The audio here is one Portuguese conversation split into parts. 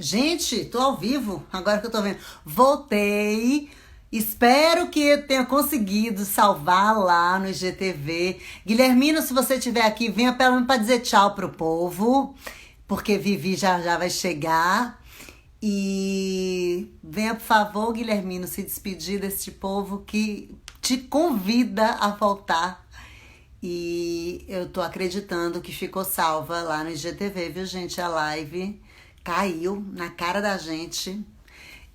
Gente, tô ao vivo, agora que eu tô vendo. Voltei. Espero que eu tenha conseguido salvar lá no IGTV. Guilhermino, se você estiver aqui, venha pelo menos para dizer tchau pro povo, porque Vivi já já vai chegar. E venha, por favor, Guilhermino, se despedir deste povo que te convida a voltar. E eu tô acreditando que ficou salva lá no IGTV, viu, gente? A live caiu na cara da gente.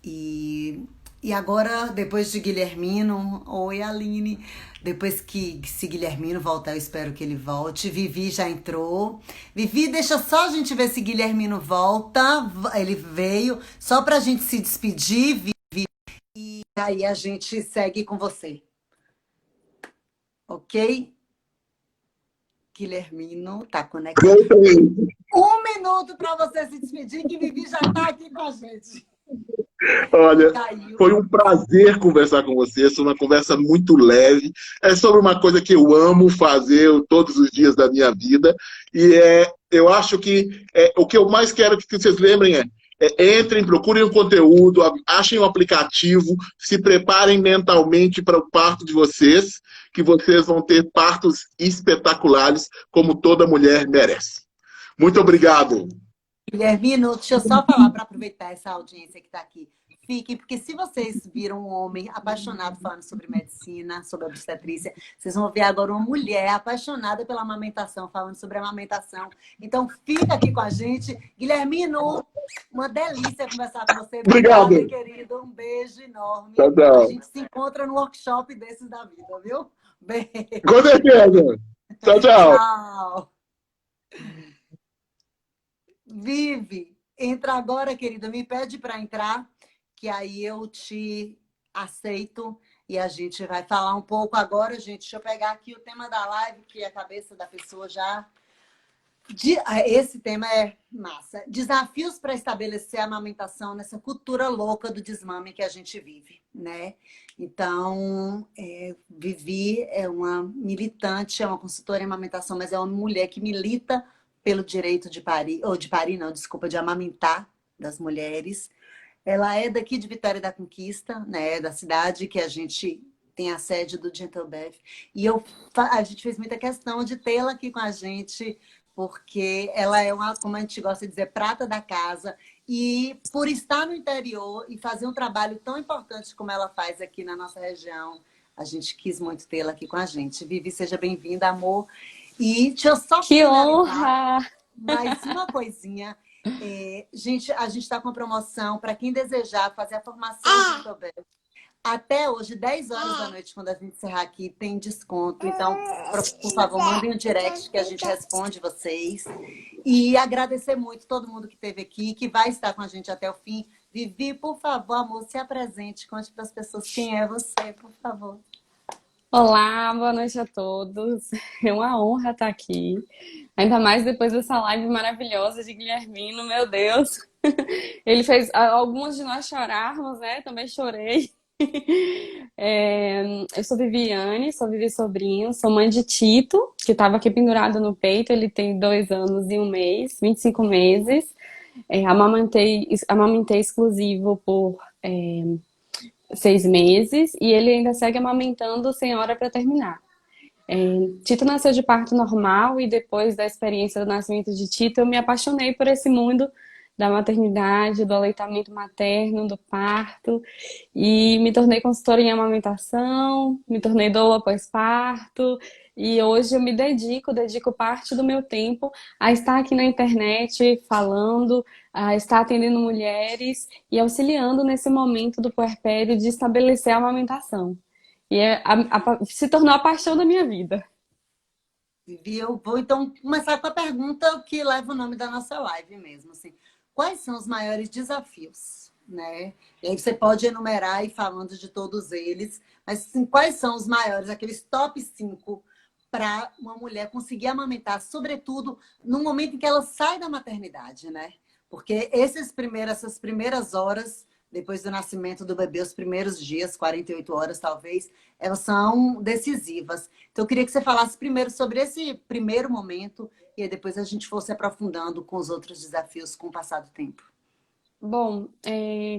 E, e agora, depois de Guilhermino, oi Aline. Depois que se Guilhermino voltar, eu espero que ele volte. Vivi já entrou. Vivi, deixa só a gente ver se Guilhermino volta. Ele veio, só pra gente se despedir, Vivi. E aí a gente segue com você, ok? Guilhermino tá conectado. Voltei. 1 minuto para você se despedir, que Vivi já tá aqui com a gente. Olha, Caiu. foi um prazer conversar com você. Foi uma conversa muito leve. É sobre uma coisa que eu amo fazer todos os dias da minha vida. Eu acho que o que eu mais quero que vocês lembrem entrem, procurem o conteúdo, achem o aplicativo, se preparem mentalmente para o parto de vocês, que vocês vão ter partos espetaculares, como toda mulher merece. Muito obrigado. Guilhermino, deixa eu só falar para aproveitar essa audiência que está aqui. Fiquem, porque se vocês viram um homem apaixonado falando sobre medicina, sobre obstetrícia, vocês vão ver agora uma mulher apaixonada pela amamentação, falando sobre amamentação. Então, fica aqui com a gente. Guilhermino, uma delícia conversar com você. Obrigada, Obrigado. querido. Um beijo enorme. Tchau, A tchau. gente se encontra no workshop desses da vida, viu? Com Beijo. certeza. Tchau, tchau. Tchau. Vive, entra agora, querida. Me pede para entrar, que aí eu te aceito e a gente vai falar um pouco agora, gente. Deixa eu pegar aqui o tema da live, que a cabeça da pessoa já. Esse tema é massa. Desafios para estabelecer a amamentação nessa cultura louca do desmame que a gente vive, né? Então, Vivi é uma militante, é uma consultora em amamentação, mas é uma mulher que milita pelo direito de parir, ou de parir, não, desculpa, de amamentar das mulheres. Ela é daqui de Vitória da Conquista, né? Da cidade que a gente tem a sede do Gentle Bev. E a gente fez muita questão de tê-la aqui com a gente, porque ela é uma, como a gente gosta de dizer, prata da casa. E por estar no interior e fazer um trabalho tão importante como ela faz aqui na nossa região, a gente quis muito tê-la aqui com a gente. Vivi, seja bem-vinda, amor. E deixa eu só Que finalizar honra! mais uma coisinha. Gente, a gente está com promoção para quem desejar fazer a formação de Intobel. Até hoje, 10 horas da noite, quando a gente encerrar aqui, tem desconto. Então, por favor, mandem um direct que a gente responde vocês. E agradecer muito todo mundo que esteve aqui, que vai estar com a gente até o fim. Vivi, por favor, amor, se apresente. Conte para as pessoas quem é você, por favor. Olá, boa noite a todos. É uma honra estar aqui. Ainda mais depois dessa live maravilhosa de Guilhermino, meu Deus. Ele fez alguns de nós chorarmos, né? Também chorei. Eu sou Viviane, sou Vivi Sobrinho, sou mãe de Tito, que estava aqui pendurado no peito. Ele tem 2 anos e 1 mês, 25 meses. Amamentei exclusivo por 6 meses e ele ainda segue amamentando sem hora para terminar. Tito nasceu de parto normal e depois da experiência do nascimento de Tito eu me apaixonei por esse mundo da maternidade, do aleitamento materno, do parto e me tornei consultora em amamentação, me tornei doula pós-parto e hoje eu me dedico parte do meu tempo a estar aqui na internet falando, a estar atendendo mulheres e auxiliando nesse momento do puerpério de estabelecer a amamentação. E se tornou a paixão da minha vida. Vivi, eu vou então começar com a pergunta que leva o nome da nossa live mesmo, assim. Quais são os maiores desafios, né? E aí você pode enumerar e falando de todos eles, mas assim, quais são os maiores, aqueles top 5 para uma mulher conseguir amamentar, sobretudo no momento em que ela sai da maternidade, né? Porque essas primeiras horas, depois do nascimento do bebê, os primeiros dias, 48 horas talvez, elas são decisivas. Então, eu queria que você falasse primeiro sobre esse primeiro momento e aí depois a gente fosse aprofundando com os outros desafios com o passar do tempo. Bom,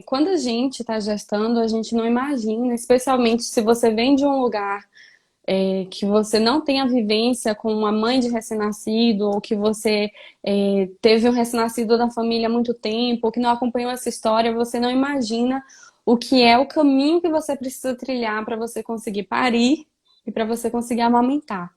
quando a gente está gestando, a gente não imagina, especialmente se você vem de um lugar que você não tem a vivência com uma mãe de recém-nascido, ou que você teve um recém-nascido da família há muito tempo, ou que não acompanhou essa história, você não imagina o que é o caminho que você precisa trilhar para você conseguir parir e para você conseguir amamentar.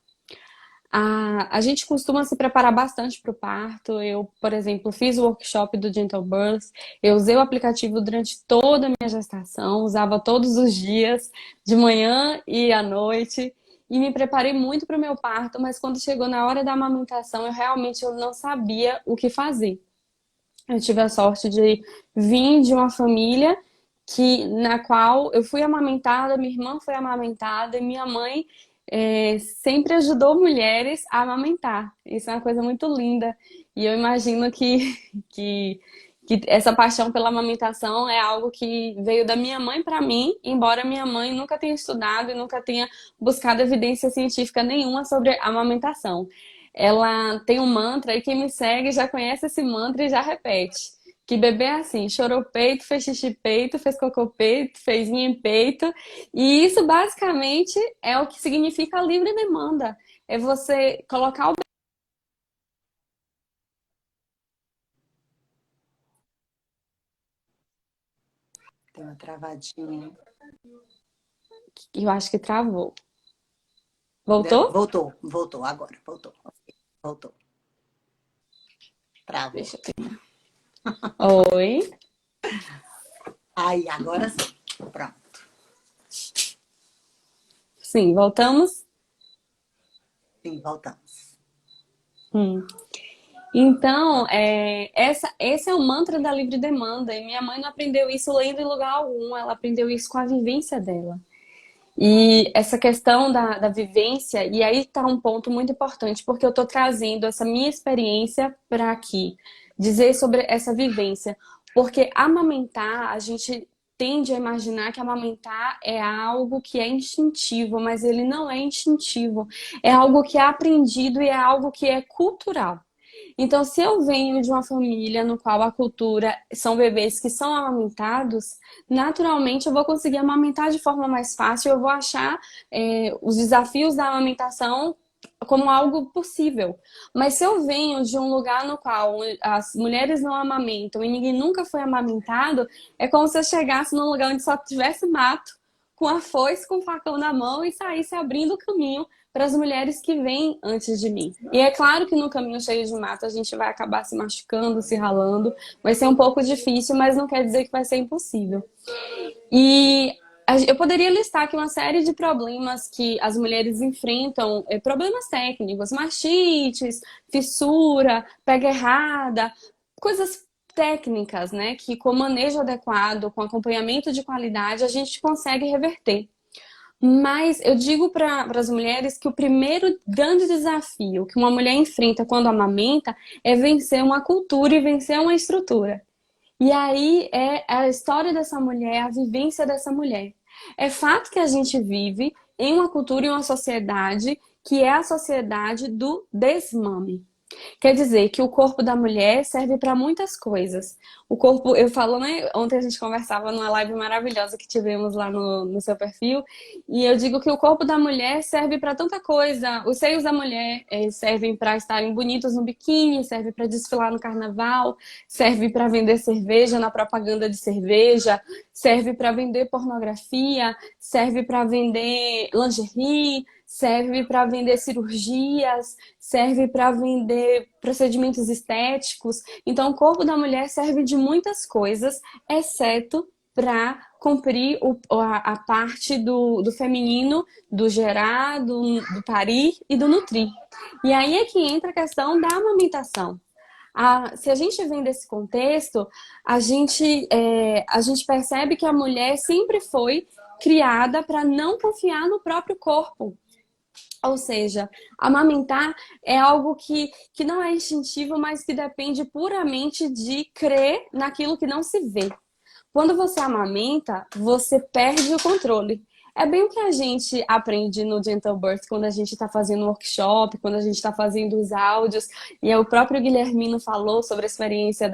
A gente costuma se preparar bastante para o parto. Eu, por exemplo, fiz o workshop do Gentle Birth. Eu usei o aplicativo durante toda a minha gestação, usava todos os dias, de manhã e à noite, e me preparei muito para o meu parto, mas quando chegou na hora da amamentação, eu não sabia o que fazer. Eu tive a sorte de vir de uma família na qual eu fui amamentada, minha irmã foi amamentada e minha mãe sempre ajudou mulheres a amamentar. Isso é uma coisa muito linda. E eu imagino que, que essa paixão pela amamentação é algo que veio da minha mãe para mim, embora minha mãe nunca tenha estudado e nunca tenha buscado evidência científica nenhuma sobre amamentação. Ela tem um mantra e quem me segue já conhece esse mantra e já repete. Que bebê é assim, chorou peito, fez xixi peito, fez cocô peito, fez em peito. E isso basicamente é o que significa livre demanda. É você colocar o... Tem uma travadinha. Eu acho que travou. Voltou? Voltou agora. Voltou. Travou. Deixa eu ver. Oi. Aí, agora sim. Pronto. Sim, voltamos? Sim, voltamos. Então, esse é o mantra da livre demanda. E minha mãe não aprendeu isso lendo em lugar algum, ela aprendeu isso com a vivência dela. E essa questão da vivência, e aí está um ponto muito importante, porque eu estou trazendo essa minha experiência para aqui, dizer sobre essa vivência. Porque amamentar, a gente tende a imaginar que amamentar é algo que é instintivo, mas ele não é instintivo. É algo que é aprendido e é algo que é cultural. Então, se eu venho de uma família no qual a cultura são bebês que são amamentados, naturalmente eu vou conseguir amamentar de forma mais fácil, eu vou achar os desafios da amamentação como algo possível. Mas se eu venho de um lugar no qual as mulheres não amamentam e ninguém nunca foi amamentado, é como se eu chegasse num lugar onde só tivesse mato, com a foice, com o facão na mão e saísse abrindo o caminho para as mulheres que vêm antes de mim. E é claro que no caminho cheio de mato a gente vai acabar se machucando, se ralando, vai ser um pouco difícil, mas não quer dizer que vai ser impossível. E eu poderia listar aqui uma série de problemas que as mulheres enfrentam, problemas técnicos, mastites, fissura, pega errada, coisas técnicas, né, que com manejo adequado, com acompanhamento de qualidade, a gente consegue reverter. Mas eu digo para as mulheres que o primeiro grande desafio que uma mulher enfrenta quando amamenta é vencer uma cultura e vencer uma estrutura. E aí é a história dessa mulher, a vivência dessa mulher. É fato que a gente vive em uma cultura e uma sociedade que é a sociedade do desmame. Quer dizer que o corpo da mulher serve para muitas coisas. O corpo, eu falo, né? Ontem a gente conversava numa live maravilhosa que tivemos lá no seu perfil, e eu digo que o corpo da mulher serve para tanta coisa. Os seios da mulher servem para estarem bonitos no biquíni, serve para desfilar no carnaval, serve para vender cerveja na propaganda de cerveja, serve para vender pornografia, serve para vender lingerie, serve para vender cirurgias, serve para vender procedimentos estéticos. Então, o corpo da mulher serve de muitas coisas, exceto para cumprir a parte do feminino, do gerar, do parir e do nutrir. E aí é que entra a questão da amamentação. Se a gente vem desse contexto, a gente percebe que a mulher sempre foi criada para não confiar no próprio corpo. Ou seja, amamentar é algo que não é instintivo, mas que depende puramente de crer naquilo que não se vê. Quando você amamenta, você perde o controle. É bem o que a gente aprende no Gentle Birth quando a gente está fazendo workshop, quando a gente está fazendo os áudios. E o próprio Guilhermino falou sobre a experiência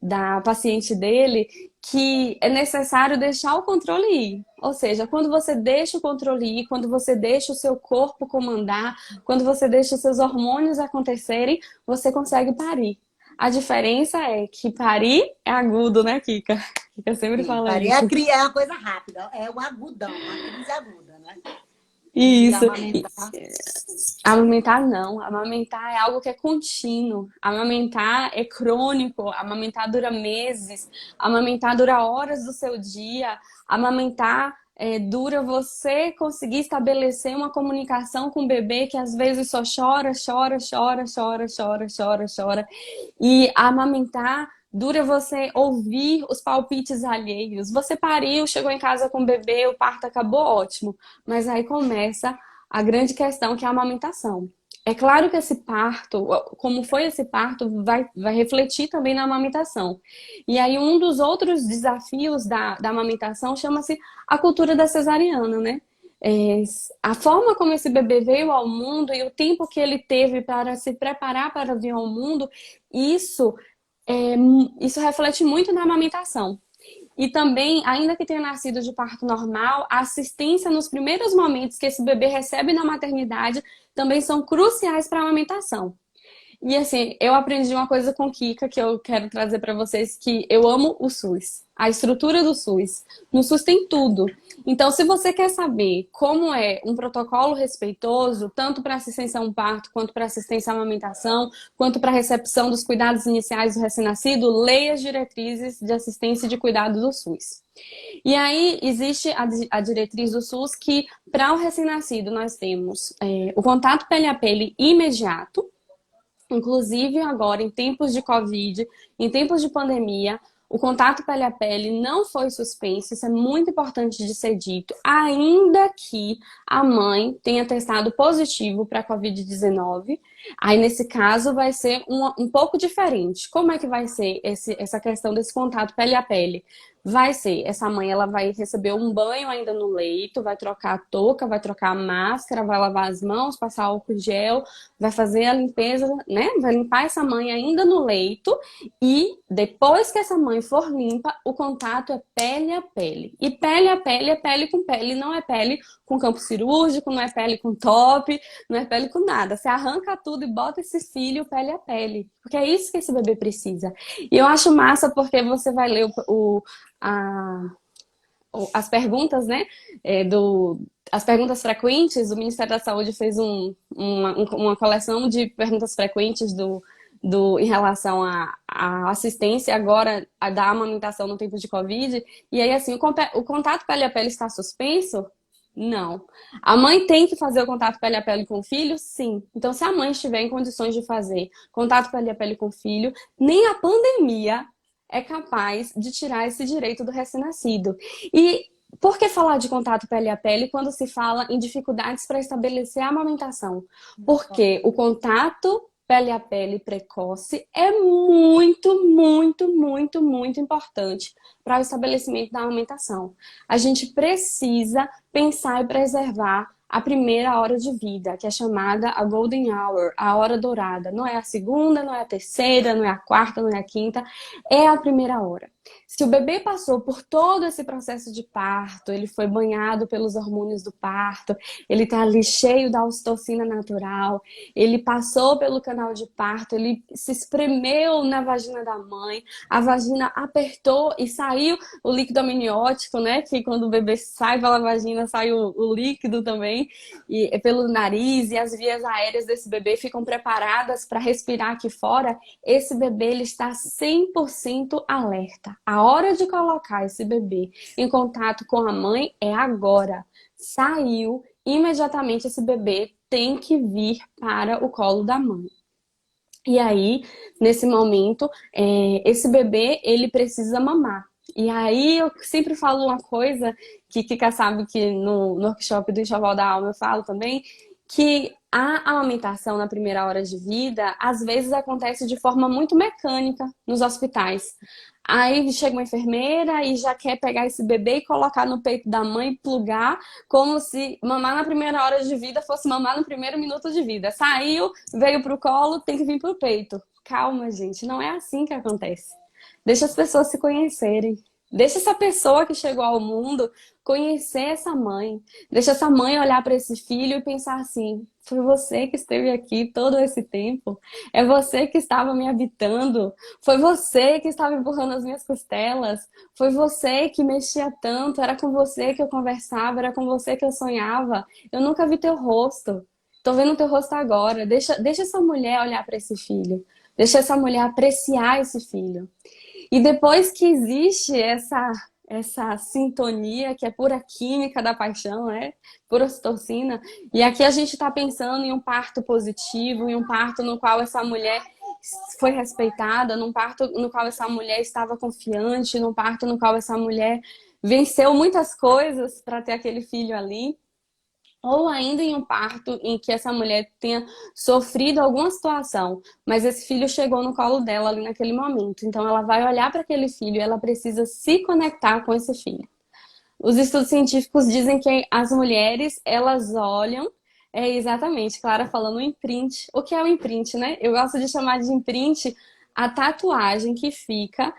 da paciente dele, que é necessário deixar o controle ir. Ou seja, quando você deixa o controle ir, quando você deixa o seu corpo comandar, quando você deixa os seus hormônios acontecerem, você consegue parir. A diferença é que parir é agudo, né, Kika? Kika sempre Sim, fala parir isso. é uma coisa rápida, é o agudão, uma crise aguda, né? E Isso. amamentar. Amamentar não. Amamentar é algo que é contínuo. Amamentar é crônico. Amamentar dura meses. Amamentar dura horas do seu dia. Amamentar dura você conseguir estabelecer uma comunicação com o bebê que às vezes só chora, chora, chora, chora, chora, chora, chora. E amamentar dura você ouvir os palpites alheios. Você pariu, chegou em casa com o bebê, o parto acabou, ótimo. Mas aí começa a grande questão, que é a amamentação. É claro que esse parto, como foi esse parto, vai refletir também na amamentação. E aí um dos outros desafios da amamentação chama-se a cultura da cesariana, né? A forma como esse bebê veio ao mundo e o tempo que ele teve para se preparar para vir ao mundo, isso, isso reflete muito na amamentação. E também, ainda que tenha nascido de parto normal, a assistência nos primeiros momentos que esse bebê recebe na maternidade também são cruciais para a amamentação. E assim, eu aprendi uma coisa com Kika que eu quero trazer para vocês, que eu amo o SUS, a estrutura do SUS. No SUS tem tudo. Então, se você quer saber como é um protocolo respeitoso, tanto para assistência a um parto, quanto para assistência à amamentação, quanto para a recepção dos cuidados iniciais do recém-nascido, leia as diretrizes de assistência e de cuidado do SUS. E aí existe a diretriz do SUS que, para o recém-nascido, nós temos o contato pele a pele imediato. Inclusive agora, em tempos de Covid, em tempos de pandemia, o contato pele a pele não foi suspenso, isso é muito importante de ser dito, ainda que a mãe tenha testado positivo para a Covid-19. Aí, nesse caso, vai ser um pouco diferente. Como é que vai ser essa questão desse contato pele a pele? Vai ser, essa mãe ela vai receber um banho ainda no leito, vai trocar a touca, vai trocar a máscara, vai lavar as mãos, passar álcool gel, vai fazer a limpeza, né? Vai limpar essa mãe ainda no leito e depois que essa mãe for limpa, o contato é pele a pele. E pele a pele é pele com pele, não é pele com campo cirúrgico, não é pele com top, não é pele com nada. Você arranca tudo e bota esse filho pele a pele, porque é isso que esse bebê precisa. E eu acho massa porque você vai ler as perguntas, né? As perguntas frequentes. O Ministério da Saúde fez uma coleção de perguntas frequentes em relação à assistência agora da amamentação no tempo de Covid. E aí, assim, o contato pele a pele está suspenso? Não. A mãe tem que fazer o contato pele a pele com o filho? Sim. Então, se a mãe estiver em condições de fazer contato pele a pele com o filho, nem a pandemia é capaz de tirar esse direito do recém-nascido. E por que falar de contato pele a pele quando se fala em dificuldades para estabelecer a amamentação? Porque o contato pele a pele precoce é muito, muito, muito, muito importante para o estabelecimento da amamentação. A gente precisa pensar e preservar a primeira hora de vida, que é chamada a golden hour, a hora dourada. Não é a segunda, não é a terceira, não é a quarta, não é a quinta, é a primeira hora. Se o bebê passou por todo esse processo de parto, ele foi banhado pelos hormônios do parto, ele está ali cheio da ocitocina natural, ele passou pelo canal de parto, ele se espremeu na vagina da mãe, a vagina apertou e saiu o líquido amniótico, né? Que quando o bebê sai pela vagina, sai o líquido também, e pelo nariz, e as vias aéreas desse bebê ficam preparadas para respirar aqui fora. Esse bebê ele está 100% alerta. A hora de colocar esse bebê em contato com a mãe é agora. Saiu, imediatamente esse bebê tem que vir para o colo da mãe. E aí, nesse momento, esse bebê, ele precisa mamar. E aí eu sempre falo uma coisa que Kika sabe que no workshop do Enxoval da Alma eu falo também, que a amamentação na primeira hora de vida, às vezes acontece de forma muito mecânica nos hospitais. Aí chega uma enfermeira e já quer pegar esse bebê e colocar no peito da mãe e plugar, como se mamar na primeira hora de vida fosse mamar no primeiro minuto de vida. Saiu, veio pro colo, tem que vir pro peito. Calma, gente, não é assim que acontece. Deixa as pessoas se conhecerem. Deixa essa pessoa que chegou ao mundo conhecer essa mãe. Deixa essa mãe olhar para esse filho e pensar assim: foi você que esteve aqui todo esse tempo? É você que estava me habitando? Foi você que estava empurrando as minhas costelas? Foi você que mexia tanto? Era com você que eu conversava? Era com você que eu sonhava? Eu nunca vi teu rosto. Tô vendo teu rosto agora. Deixa essa mulher olhar para esse filho. Deixa essa mulher apreciar esse filho. E depois que existe essa sintonia, que é pura química da paixão, né? Pura ocitocina. E aqui a gente está pensando em um parto positivo, em um parto no qual essa mulher foi respeitada, num parto no qual essa mulher estava confiante, num parto no qual essa mulher venceu muitas coisas para ter aquele filho ali. Ou ainda em um parto em que essa mulher tenha sofrido alguma situação, mas esse filho chegou no colo dela ali naquele momento. Então ela vai olhar para aquele filho e ela precisa se conectar com esse filho. Os estudos científicos dizem que as mulheres, elas olham, exatamente, Clara falando o imprint. O que é o imprint, né? Eu gosto de chamar de imprint a tatuagem que fica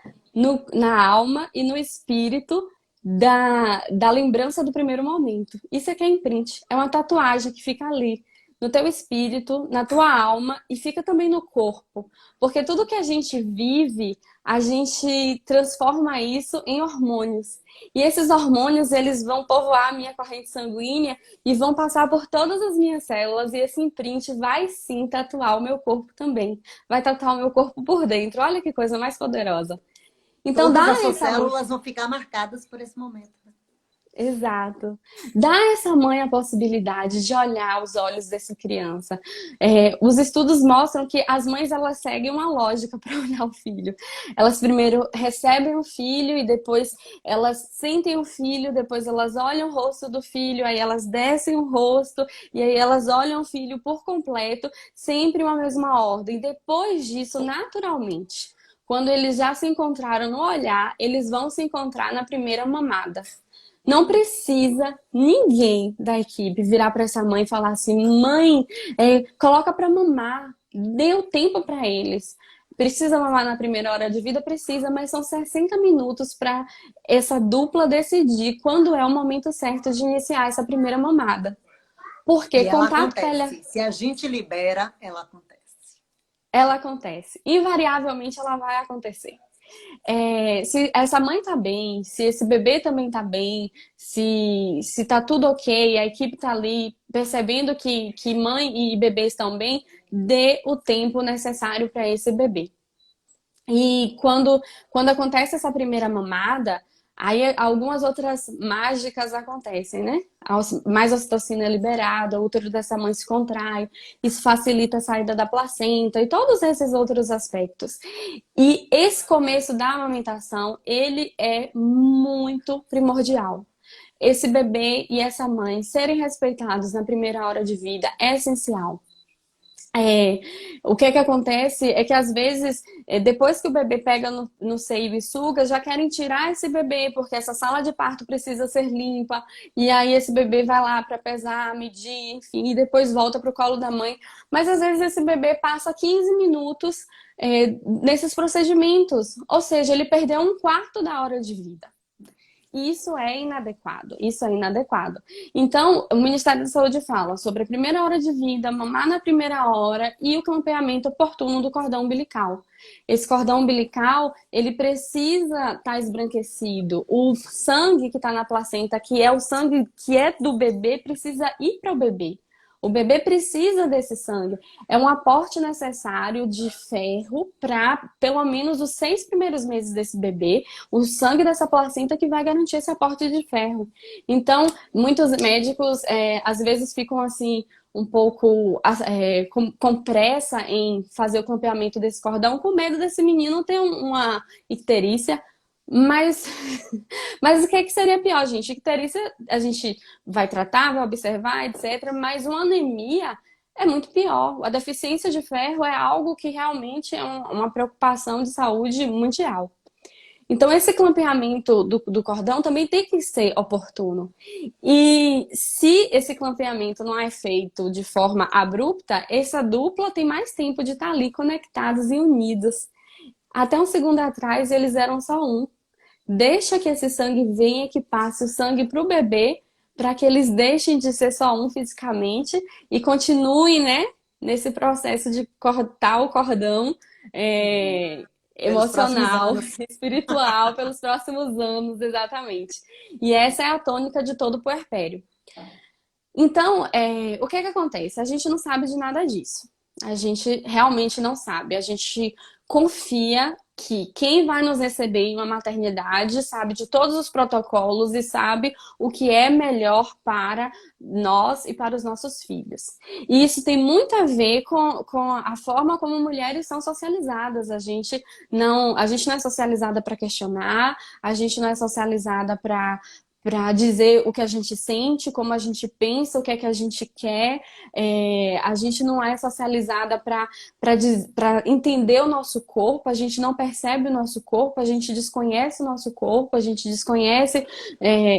na alma e no espírito da lembrança do primeiro momento. Isso é que é imprint. É uma tatuagem que fica ali, no teu espírito, na tua alma e fica também no corpo. Porque tudo que a gente vive, a gente transforma isso em hormônios. E esses hormônios, eles vão povoar a minha corrente sanguínea e vão passar por todas as minhas células. E esse imprint vai sim tatuar o meu corpo também. Vai tatuar o meu corpo por dentro. Olha que coisa mais poderosa. Então Todas dá as suas essa... células vão ficar marcadas por esse momento. Exato. Dá essa mãe a possibilidade de olhar os olhos dessa criança. Os estudos mostram que as mães, elas seguem uma lógica para olhar o filho. Elas primeiro recebem o filho e depois elas sentem o filho, depois elas olham o rosto do filho, aí elas descem o rosto e aí elas olham o filho por completo, sempre uma mesma ordem. Depois disso, naturalmente, quando eles já se encontraram no olhar, eles vão se encontrar na primeira mamada. Não precisa ninguém da equipe virar para essa mãe e falar assim: mãe, coloca para mamar, dê o tempo para eles. Precisa mamar na primeira hora de vida? Precisa, mas são 60 minutos para essa dupla decidir quando é o momento certo de iniciar essa primeira mamada. Porque E ela contato acontece. Se a gente libera, ela acontece. ela acontece. Invariavelmente ela vai acontecer. Se essa mãe tá bem, se esse bebê também tá bem, se tá tudo ok, a equipe tá ali percebendo que mãe e bebê estão bem, dê o tempo necessário para esse bebê. E quando acontece essa primeira mamada, aí algumas outras mágicas acontecem, né? Mais ocitocina é liberada, o útero dessa mãe se contrai, isso facilita a saída da placenta e todos esses outros aspectos. E esse começo da amamentação, ele é muito primordial. Esse bebê e essa mãe serem respeitados na primeira hora de vida é essencial. O que acontece é que às vezes, depois que o bebê pega no seio e suga, já querem tirar esse bebê, porque essa sala de parto precisa ser limpa, e aí esse bebê vai lá para pesar, medir, enfim, e depois volta para o colo da mãe. Mas às vezes esse bebê passa 15 minutos nesses procedimentos, ou seja, ele perdeu um quarto da hora de vida. Isso é inadequado, isso é inadequado. Então, o Ministério da Saúde fala sobre a primeira hora de vida, mamar na primeira hora e o campeamento oportuno do cordão umbilical. Esse cordão umbilical, ele precisa estar esbranquecido. O sangue que está na placenta, que é o sangue que é do bebê, precisa ir para o bebê. O bebê precisa desse sangue. É um aporte necessário de ferro para, pelo menos, os 6 primeiros meses desse bebê, o sangue dessa placenta que vai garantir esse aporte de ferro. Então, muitos médicos, às vezes, ficam assim, um pouco com pressa em fazer o campeamento desse cordão, com medo desse menino ter uma icterícia. Mas, mas o que é que seria pior, gente? Icterícia a gente vai tratar, vai observar, etc. Mas uma anemia é muito pior. A deficiência de ferro é algo que realmente é uma preocupação de saúde mundial. Então, esse clampeamento do cordão também tem que ser oportuno. E se esse clampeamento não é feito de forma abrupta, essa dupla tem mais tempo de estar ali conectados e unidos. Até um segundo atrás, eles eram só um. Deixa que esse sangue venha, que passe o sangue para o bebê, para que eles deixem de ser só um fisicamente e continuem, né, nesse processo de cortar o cordão Pelos próximos emocional, anos. espiritual, pelos próximos anos, exatamente. E essa é a tônica de todo o puerpério. Então, o que é que acontece? A gente não sabe de nada disso. A gente realmente não sabe. A gente confia que quem vai nos receber em uma maternidade sabe de todos os protocolos e sabe o que é melhor para nós e para os nossos filhos. E isso tem muito a ver com a forma como mulheres são socializadas. A gente não é socializada para questionar, a gente não é socializada para dizer o que a gente sente, como a gente pensa, o que é que a gente quer. A gente não é socializada para entender o nosso corpo, a gente não percebe o nosso corpo, a gente desconhece o nosso corpo, a gente desconhece,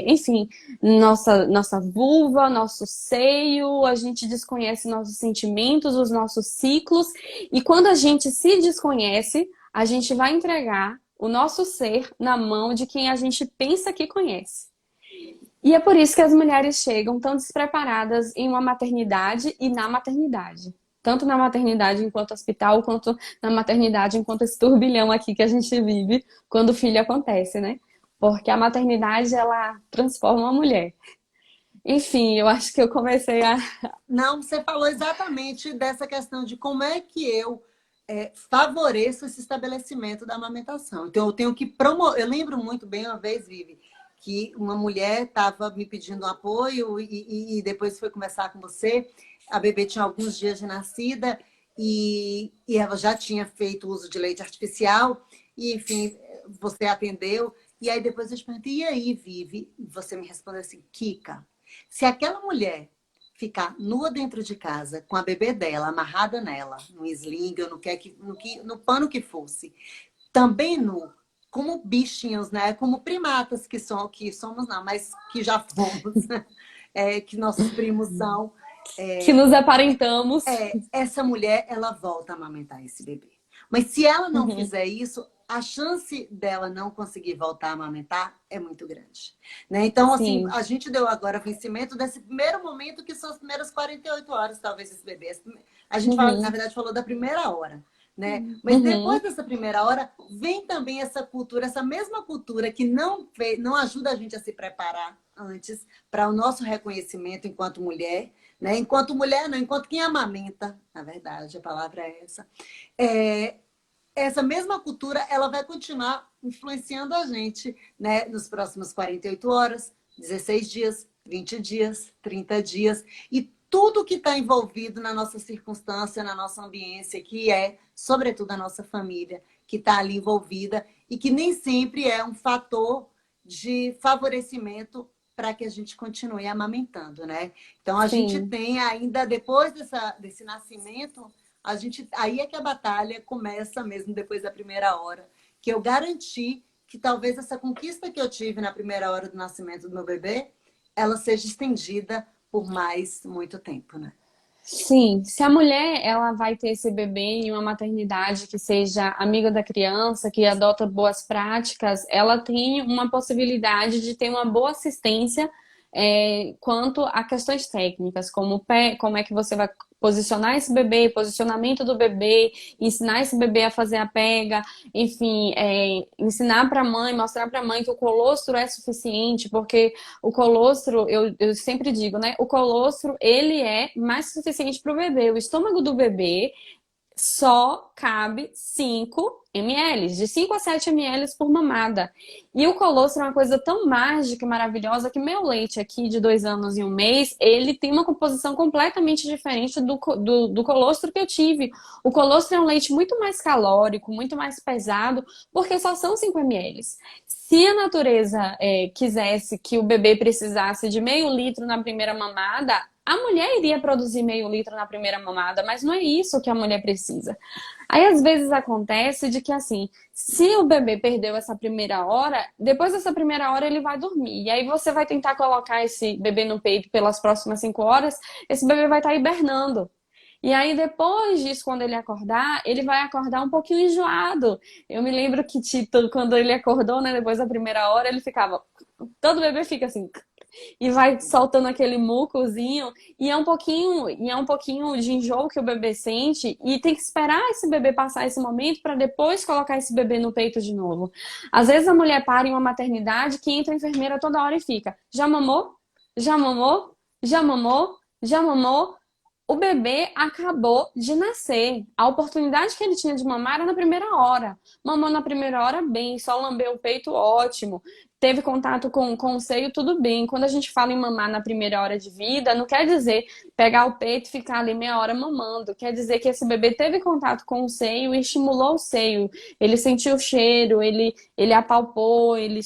enfim, nossa vulva, nosso seio, a gente desconhece nossos sentimentos, os nossos ciclos. E quando a gente se desconhece, a gente vai entregar o nosso ser na mão de quem a gente pensa que conhece. E é por isso que as mulheres chegam tão despreparadas em uma maternidade e na maternidade. Tanto na maternidade enquanto hospital, quanto na maternidade enquanto esse turbilhão aqui que a gente vive quando o filho acontece, né? Porque a maternidade, ela transforma uma mulher. Enfim, eu acho que eu comecei a... Não, você falou exatamente dessa questão de como é que eu favoreço esse estabelecimento da amamentação. Então, eu tenho que promover. Eu lembro muito bem uma vez, Vivi, que uma mulher estava me pedindo um apoio e depois foi conversar com você. A bebê tinha alguns dias de nascida e ela já tinha feito uso de leite artificial. E, enfim, você atendeu. E aí depois eu te perguntei, e aí, Vivi? Você me respondeu assim, Kika, se aquela mulher ficar nua dentro de casa, com a bebê dela, amarrada nela, no sling, ou no pano que fosse, também nu, como bichinhos, né? Como primatas que somos não, mas que já fomos, que nossos primos são. Que nos aparentamos. Essa mulher, ela volta a amamentar esse bebê. Mas se ela não Uhum. fizer isso, a chance dela não conseguir voltar a amamentar é muito grande. Né? Então, assim, Sim. a gente deu agora vencimento desse primeiro momento, que são as primeiras 48 horas, talvez, esse bebê. A gente, na Uhum. verdade, falou da primeira hora. Né? Mas depois Uhum. dessa primeira hora, vem também essa cultura, essa mesma cultura que não ajuda a gente a se preparar antes para o nosso reconhecimento enquanto mulher, né? Enquanto mulher, não, enquanto quem amamenta, na verdade, a palavra é essa. Essa mesma cultura, ela vai continuar influenciando a gente, né? Nos próximos 48 horas, 16 dias, 20 dias, 30 dias. E tudo que está envolvido na nossa circunstância, na nossa ambiência, que é, sobretudo, a nossa família, que está ali envolvida e que nem sempre é um fator de favorecimento para que a gente continue amamentando, né? Então, a gente Sim. tem ainda, depois desse nascimento, aí é que a batalha começa mesmo depois da primeira hora. Que eu garanti que talvez essa conquista que eu tive na primeira hora do nascimento do meu bebê, ela seja estendida por mais muito tempo, né? Sim, se a mulher ela vai ter esse bebê em uma maternidade que seja amiga da criança, que adota boas práticas, ela tem uma possibilidade de ter uma boa assistência quanto a questões técnicas, como o pé, como é que você vai posicionar esse bebê, posicionamento do bebê, ensinar esse bebê a fazer a pega, enfim, ensinar para a mãe, mostrar para a mãe que o colostro é suficiente, porque o colostro, eu sempre digo, né? O colostro, ele é mais suficiente para o bebê. O estômago do bebê só cabe 5 ml, de 5 a 7 ml por mamada. E o colostro é uma coisa tão mágica e maravilhosa que meu leite aqui de 2 anos e 1 mês, ele tem uma composição completamente diferente do colostro que eu tive. O colostro é um leite muito mais calórico, muito mais pesado, porque só são 5 ml. Se a natureza quisesse que o bebê precisasse de meio litro na primeira mamada, a mulher iria produzir meio litro na primeira mamada, mas não é isso que a mulher precisa. Aí às vezes acontece de que assim, se o bebê perdeu essa primeira hora, depois dessa primeira hora ele vai dormir. E aí você vai tentar colocar esse bebê no peito pelas próximas 5 horas, esse bebê vai estar hibernando. E aí, depois disso, quando ele vai acordar um pouquinho enjoado. Eu me lembro que Tito, quando ele acordou, né, depois da primeira hora, ele ficava. Todo bebê fica assim. E vai soltando aquele mucozinho. E é um pouquinho de enjoo que o bebê sente. E tem que esperar esse bebê passar esse momento para depois colocar esse bebê no peito de novo. Às vezes a mulher para em uma maternidade que entra a enfermeira toda hora e fica: já mamou? Já mamou? Já mamou? Já mamou? O bebê acabou de nascer. A oportunidade que ele tinha de mamar era na primeira hora. Mamou na primeira hora bem, só lambeu o peito, ótimo. Teve contato com o seio, tudo bem. Quando a gente fala em mamar na primeira hora de vida, não quer dizer pegar o peito e ficar ali meia hora mamando. Quer dizer que esse bebê teve contato com o seio e estimulou o seio. Ele sentiu o cheiro, ele apalpou, ele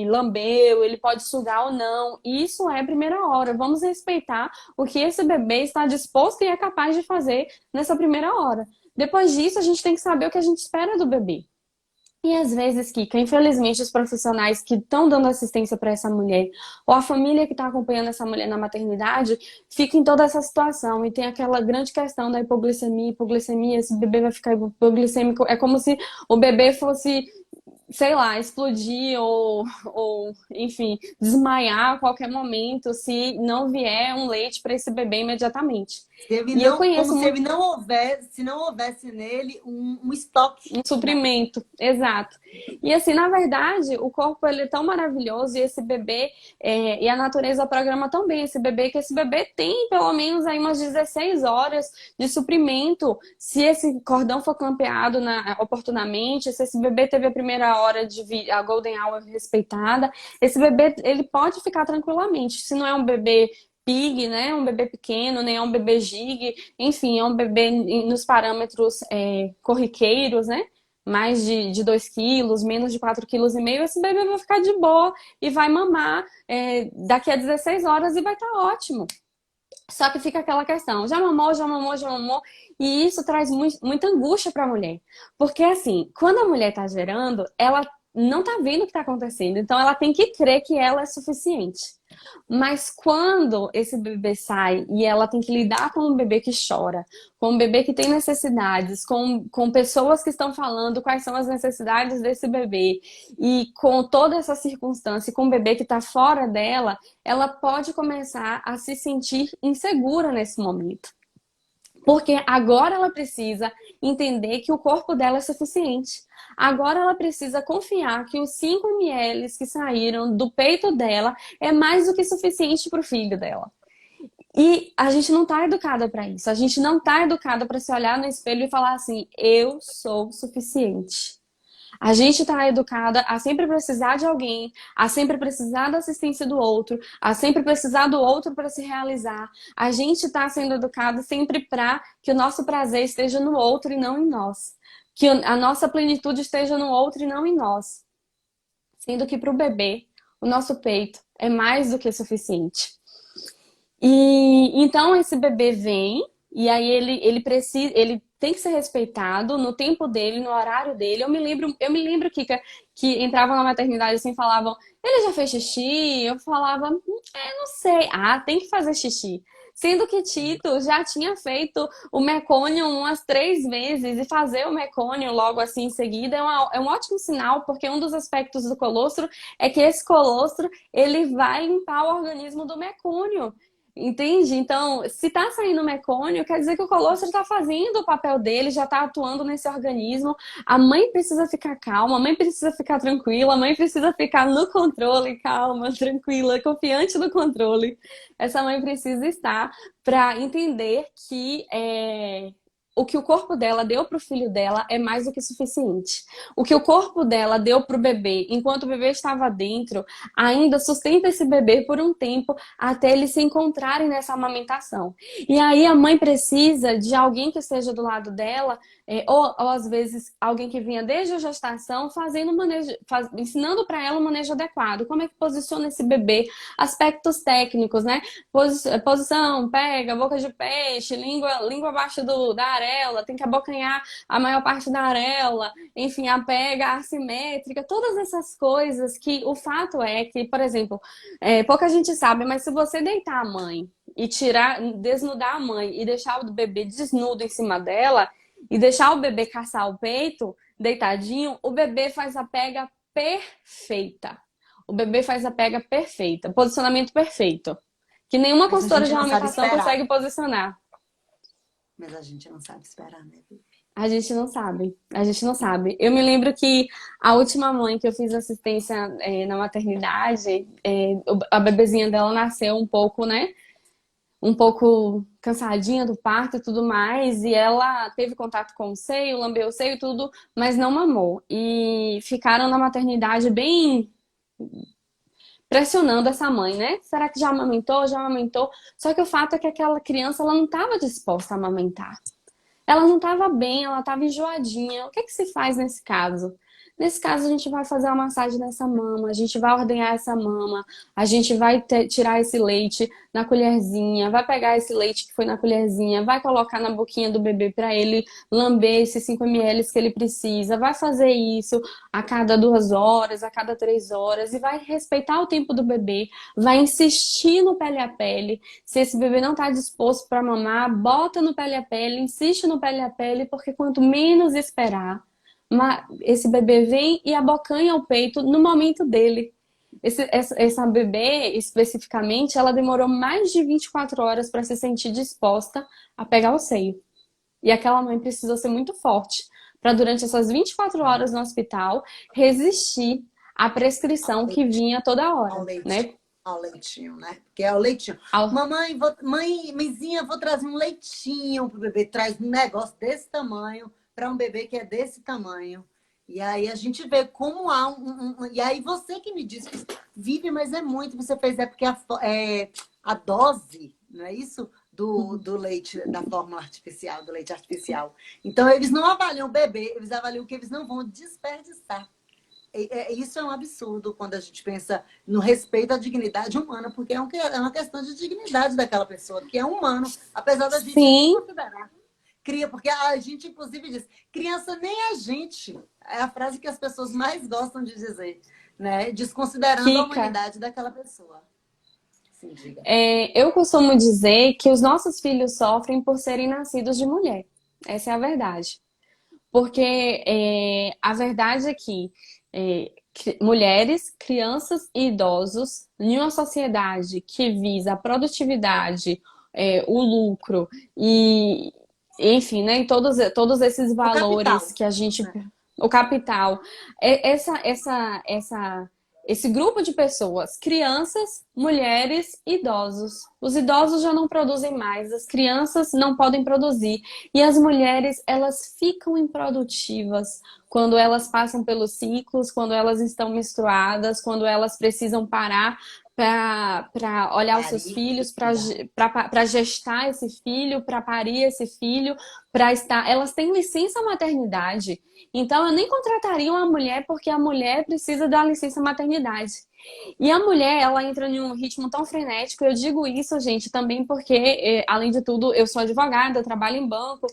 lambeu, ele pode sugar ou não. Isso é primeira hora. Vamos respeitar o que esse bebê está disposto e é capaz de fazer nessa primeira hora. Depois disso, a gente tem que saber o que a gente espera do bebê. E às vezes, Kika, infelizmente, os profissionais que estão dando assistência para essa mulher, ou a família que está acompanhando essa mulher na maternidade, fica em toda essa situação. E tem aquela grande questão da hipoglicemia, esse bebê vai ficar hipoglicêmico. É como se o bebê fosse, sei lá, explodir ou, enfim, desmaiar a qualquer momento se não vier um leite para esse bebê imediatamente. E eu conheço como se ele não houvesse, se não houvesse nele um estoque. Um suprimento, exato. E assim, na verdade, o corpo ele é tão maravilhoso e esse bebê, e a natureza programa tão bem esse bebê, que esse bebê tem pelo menos aí umas 16 horas de suprimento, se esse cordão for clampeado oportunamente, se esse bebê teve a primeira hora a golden hour respeitada, esse bebê ele pode ficar tranquilamente. Se não é um bebê pig, né? Um bebê pequeno, nem é um bebê gig, enfim, é um bebê nos parâmetros corriqueiros, né? Mais de 2 quilos, menos de 4,5 kg, esse bebê vai ficar de boa e vai mamar daqui a 16 horas e vai estar ótimo. Só que fica aquela questão, já mamou, já mamou, já mamou, e isso traz muita angústia para a mulher. Porque assim, quando a mulher está gerando, ela não está vendo o que está acontecendo, então ela tem que crer que ela é suficiente. Mas quando esse bebê sai e ela tem que lidar com um bebê que chora, com um bebê que tem necessidades, com pessoas que estão falando quais são as necessidades desse bebê, e com toda essa circunstância, com um bebê que está fora dela, ela pode começar a se sentir insegura nesse momento. Porque agora ela precisa entender que o corpo dela é suficiente. Agora ela precisa confiar que os 5 ml que saíram do peito dela é mais do que suficiente para o filho dela. E a gente não está educada para isso. A gente não está educada para se olhar no espelho e falar assim: eu sou suficiente. A gente está educada a sempre precisar de alguém, a sempre precisar da assistência do outro, a sempre precisar do outro para se realizar. A gente está sendo educada sempre para que o nosso prazer esteja no outro e não em nós. Que a nossa plenitude esteja no outro e não em nós. Sendo que para o bebê, o nosso peito é mais do que suficiente. E então esse bebê vem, e aí ele tem que ser respeitado no tempo dele, no horário dele. Eu me lembro Kika, que entravam na maternidade assim, falavam: ele já fez xixi? Eu falava: não sei. Ah, tem que fazer xixi. Sendo que Tito já tinha feito o mecônio umas 3 vezes, e fazer o mecônio logo assim em seguida é um ótimo sinal, porque um dos aspectos do colostro é que esse colostro ele vai limpar o organismo do mecônio. Entende? Então, se tá saindo mecônio, quer dizer que o colostro está fazendo o papel dele, já está atuando nesse organismo. A mãe precisa ficar calma, a mãe precisa ficar tranquila, a mãe precisa ficar no controle, calma, tranquila, confiante no controle. Essa mãe precisa estar para entender que o que o corpo dela deu para o filho dela é mais do que suficiente. O que o corpo dela deu para o bebê, enquanto o bebê estava dentro, ainda sustenta esse bebê por um tempo até eles se encontrarem nessa amamentação. E aí a mãe precisa de alguém que esteja do lado dela, ou às vezes alguém que vinha desde a gestação fazendo manejo, ensinando para ela o manejo adequado. Como é que posiciona esse bebê? Aspectos técnicos, né? Posição, pega, boca de peixe, língua abaixo da areola, tem que abocanhar a maior parte da areola, enfim, a pega assimétrica, todas essas coisas que o fato é que, por exemplo, pouca gente sabe, mas se você deitar a mãe e desnudar a mãe e deixar o bebê desnudo em cima dela e deixar o bebê caçar o peito deitadinho, o bebê faz a pega perfeita. O bebê faz a pega perfeita, posicionamento perfeito. Que nenhuma Mas a consultora gente de não sabe amamentação esperar. consegue posicionar. Mas a gente não sabe esperar, né, Vivi? A gente não sabe. A gente não sabe. Eu me lembro que a última mãe que eu fiz assistência na maternidade, a bebezinha dela nasceu um pouco, né? Um pouco cansadinha do parto e tudo mais, e ela teve contato com o seio, lambeu o seio e tudo, mas não mamou. E ficaram na maternidade bem pressionando essa mãe, né? Será que já amamentou? Já amamentou? Só que o fato é que aquela criança, ela não estava disposta a amamentar. Ela não estava bem, ela estava enjoadinha. O que é que se faz nesse caso? Nesse caso, a gente vai fazer uma massagem nessa mama, a gente vai ordenhar essa mama, a gente vai tirar esse leite na colherzinha, vai pegar esse leite que foi na colherzinha, vai colocar na boquinha do bebê para ele lamber esses 5 ml que ele precisa, vai fazer isso a cada 2 horas, a cada 3 horas e vai respeitar o tempo do bebê, vai insistir no pele a pele. Se esse bebê não está disposto para mamar, bota no pele a pele, insiste no pele a pele, porque quanto menos esperar, esse bebê vem e abocanha o peito no momento dele. Essa bebê, especificamente, ela demorou mais de 24 horas para se sentir disposta a pegar o seio. E aquela mãe precisou ser muito forte para, durante essas 24 horas no hospital, resistir à prescrição que vinha toda hora, né? Ao leitinho, né? Porque é o leitinho. Mamãe, mãezinha, vou trazer um leitinho pro bebê. Traz um negócio desse tamanho para um bebê que é desse tamanho. E aí a gente vê como há E aí você que me disse, Vivi, mas é muito, você fez, porque a dose, não é isso? Do leite, da fórmula artificial, do leite artificial. Então, eles não avaliam o bebê, eles avaliam o que eles não vão desperdiçar. Isso é um absurdo quando a gente pensa no respeito à dignidade humana, porque é uma questão de dignidade daquela pessoa, que é humano, apesar da gente não considerar. Porque a gente, inclusive, diz, criança nem a gente. É a frase que as pessoas mais gostam de dizer, né? Desconsiderando Kika, a humanidade daquela pessoa. Sim, diga. Eu costumo dizer que os nossos filhos sofrem por serem nascidos de mulher. Essa é a verdade. Porque a verdade é que mulheres, crianças e idosos, em uma sociedade que visa a produtividade, o lucro e, enfim, né, e todos esses valores que a gente... O capital. Esse grupo de pessoas, crianças, mulheres, idosos. Os idosos já não produzem mais, as crianças não podem produzir. E as mulheres, elas ficam improdutivas quando elas passam pelos ciclos, quando elas estão menstruadas, quando elas precisam parar para olhar os seus filhos, para gestar esse filho, para parir esse filho, elas têm licença maternidade. Então eu nem contrataria uma mulher porque a mulher precisa da licença maternidade. E a mulher, ela entra em um ritmo tão frenético. Eu digo isso, gente, também porque, além de tudo, eu sou advogada, eu trabalho em banco.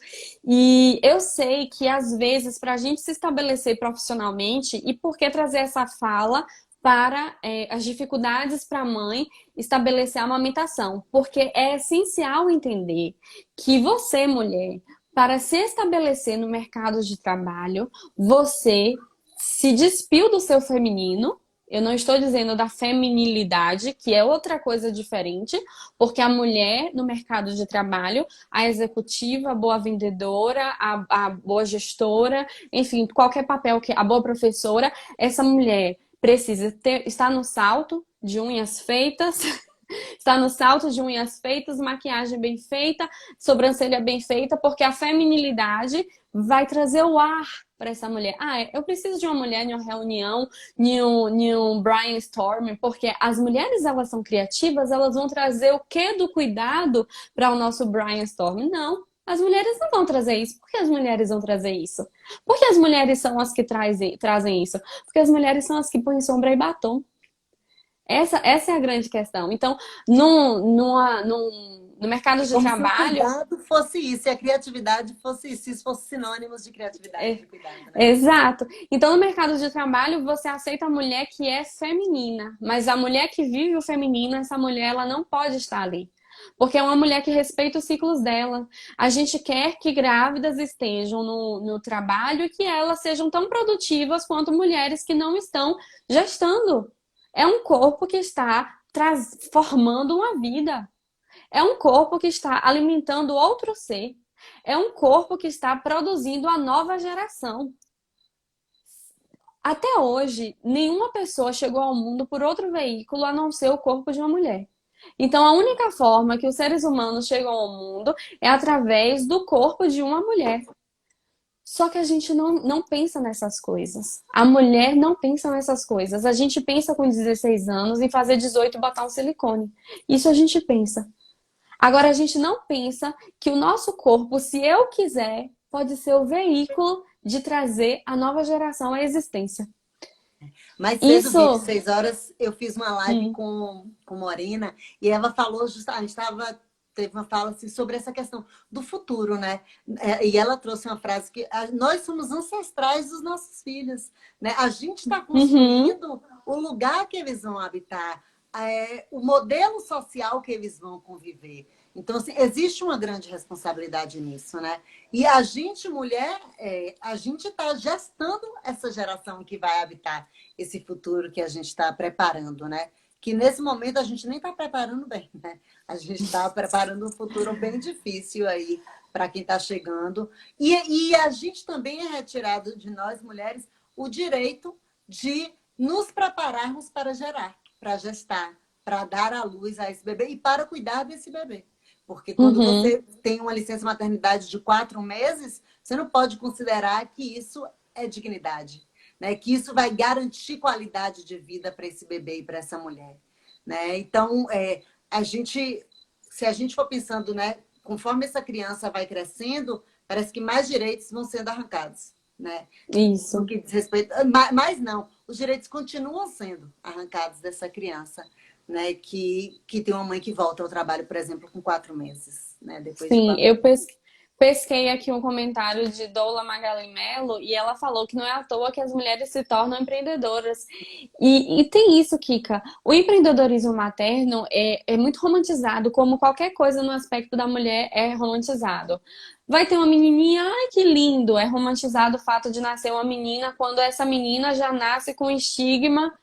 E eu sei que, às vezes, para a gente se estabelecer profissionalmente, e por que trazer essa fala para as dificuldades para a mãe estabelecer a amamentação? Porque é essencial entender que você, mulher, para se estabelecer no mercado de trabalho, você se despiu do seu feminino. Eu não estou dizendo da feminilidade, que é outra coisa diferente, porque a mulher no mercado de trabalho, a executiva, a boa vendedora, a boa gestora, enfim, qualquer papel, a boa professora, essa mulher precisa estar no salto de unhas feitas, Está no salto de unhas feitas, maquiagem bem feita, sobrancelha bem feita, porque a feminilidade vai trazer o ar para essa mulher. Ah, eu preciso de uma mulher em uma reunião, em um brainstorming, porque as mulheres, elas são criativas, elas vão trazer o quê do cuidado para o nosso brainstorming? Não. As mulheres não vão trazer isso. Por que as mulheres vão trazer isso? Porque as mulheres são as que trazem isso. Porque as mulheres são as que põem sombra e batom. Essa é a grande questão. Então, no mercado de Como se o trabalho... cuidado fosse isso, e a criatividade fosse isso, se isso fosse sinônimos de criatividade e de cuidado, né? Exato. Então, no mercado de trabalho, você aceita a mulher que é feminina. Mas a mulher que vive o feminino, essa mulher, ela não pode estar ali. Porque é uma mulher que respeita os ciclos dela. A gente quer que grávidas estejam no trabalho e que elas sejam tão produtivas quanto mulheres que não estão gestando. É um corpo que está formando uma vida. É um corpo que está alimentando outro ser. É um corpo que está produzindo a nova geração. Até hoje, nenhuma pessoa chegou ao mundo por outro veículo a não ser o corpo de uma mulher. Então, a única forma que os seres humanos chegam ao mundo é através do corpo de uma mulher. Só que a gente não pensa nessas coisas. A mulher não pensa nessas coisas. A gente pensa com 16 anos em fazer 18 e botar um silicone. Isso a gente pensa. Agora, a gente não pensa que o nosso corpo, se eu quiser, pode ser o veículo de trazer a nova geração à existência. Mais cedo, 26 horas, eu fiz uma live com Morena e ela falou, justamente, teve uma fala assim, sobre essa questão do futuro, né? E ela trouxe uma frase que nós somos ancestrais dos nossos filhos, né? A gente está construindo o lugar que eles vão habitar, o modelo social que eles vão conviver. Então, assim, existe uma grande responsabilidade nisso, né? E a gente, mulher, a gente está gestando essa geração que vai habitar esse futuro que a gente está preparando, né? Que nesse momento a gente nem está preparando bem, né? A gente está preparando um futuro bem difícil aí para quem está chegando. E a gente também é retirado de nós, mulheres, o direito de nos prepararmos para gerar, para gestar, para dar à luz a esse bebê e para cuidar desse bebê. Porque quando você tem uma licença maternidade de 4 meses, você não pode considerar que isso é dignidade, né? Que isso vai garantir qualidade de vida para esse bebê e para essa mulher, né? Então, se a gente for pensando, né, conforme essa criança vai crescendo, parece que mais direitos vão sendo arrancados, né? Isso. No que diz respeito, mas não, os direitos continuam sendo arrancados dessa criança, né, que tem uma mãe que volta ao trabalho, por exemplo, com 4 meses, né? Depois Sim, de 4 eu pesquei aqui um comentário de Doula Magali Mello e ela falou que não é à toa que as mulheres se tornam empreendedoras. E tem isso, Kika. O empreendedorismo materno é muito romantizado, como qualquer coisa no aspecto da mulher é romantizado. Vai ter uma menininha, ai que lindo! É romantizado o fato de nascer uma menina quando essa menina já nasce com estigma.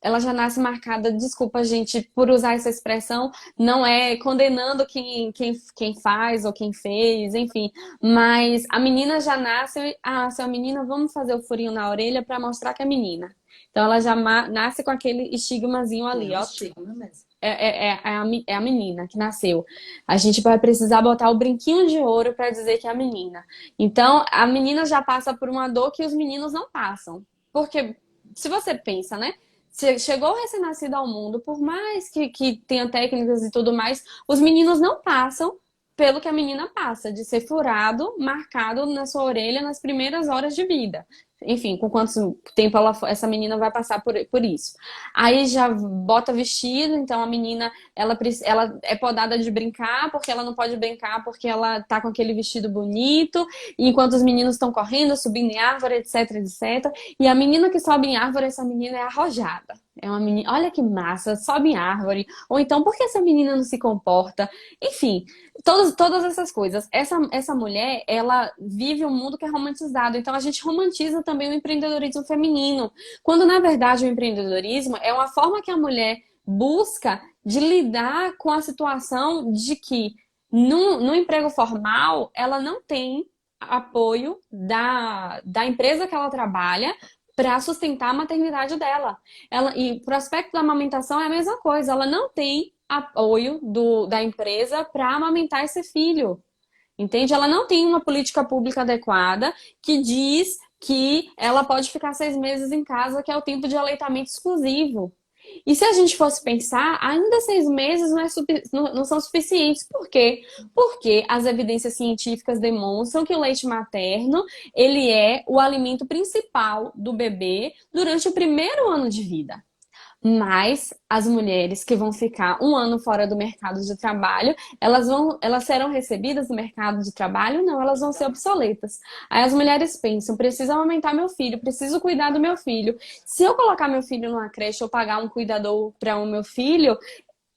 Ela já nasce marcada, desculpa, gente, por usar essa expressão, não é condenando quem faz ou quem fez, enfim. Mas a menina já nasce, se é uma menina, vamos fazer o furinho na orelha para mostrar que é menina. Então ela já nasce com aquele estigmazinho ali, ó. estigma mesmo. É a menina que nasceu. A gente vai precisar botar o brinquinho de ouro para dizer que é a menina. Então, a menina já passa por uma dor que os meninos não passam. Porque, se você pensa, né? Chegou recém-nascido ao mundo, por mais que tenha técnicas e tudo mais, os meninos não passam pelo que a menina passa, de ser furado, marcado na sua orelha nas primeiras horas de vida. Enfim, com quanto tempo essa menina vai passar por isso. Aí já bota vestido, então a menina ela é podada de brincar, porque ela não pode brincar porque ela tá com aquele vestido bonito, enquanto os meninos estão correndo, subindo em árvore, etc, etc. E a menina que sobe em árvore, essa menina é arrojada. É uma menina, olha que massa, sobe em árvore. Ou então, por que essa menina não se comporta? Enfim, todas essas coisas. Essa mulher, ela vive um mundo que é romantizado. Então, a gente romantiza também o empreendedorismo feminino. Quando, na verdade, o empreendedorismo é uma forma que a mulher busca de lidar com a situação de que, no emprego formal, ela não tem apoio da empresa que ela trabalha para sustentar a maternidade dela. E pro aspecto da amamentação é a mesma coisa. Ela não tem apoio da empresa para amamentar esse filho. Entende? Ela não tem uma política pública adequada que diz que ela pode ficar 6 meses em casa, que é o tempo de aleitamento exclusivo. E se a gente fosse pensar, ainda 6 meses não são suficientes. Por quê? Porque as evidências científicas demonstram que o leite materno, ele é o alimento principal do bebê durante o primeiro ano de vida. Mas as mulheres que vão ficar 1 ano fora do mercado de trabalho, elas serão recebidas no mercado de trabalho? Não, elas vão ser obsoletas. Aí as mulheres pensam, preciso aumentar meu filho, preciso cuidar do meu filho. Se eu colocar meu filho numa creche ou pagar um cuidador para o meu filho,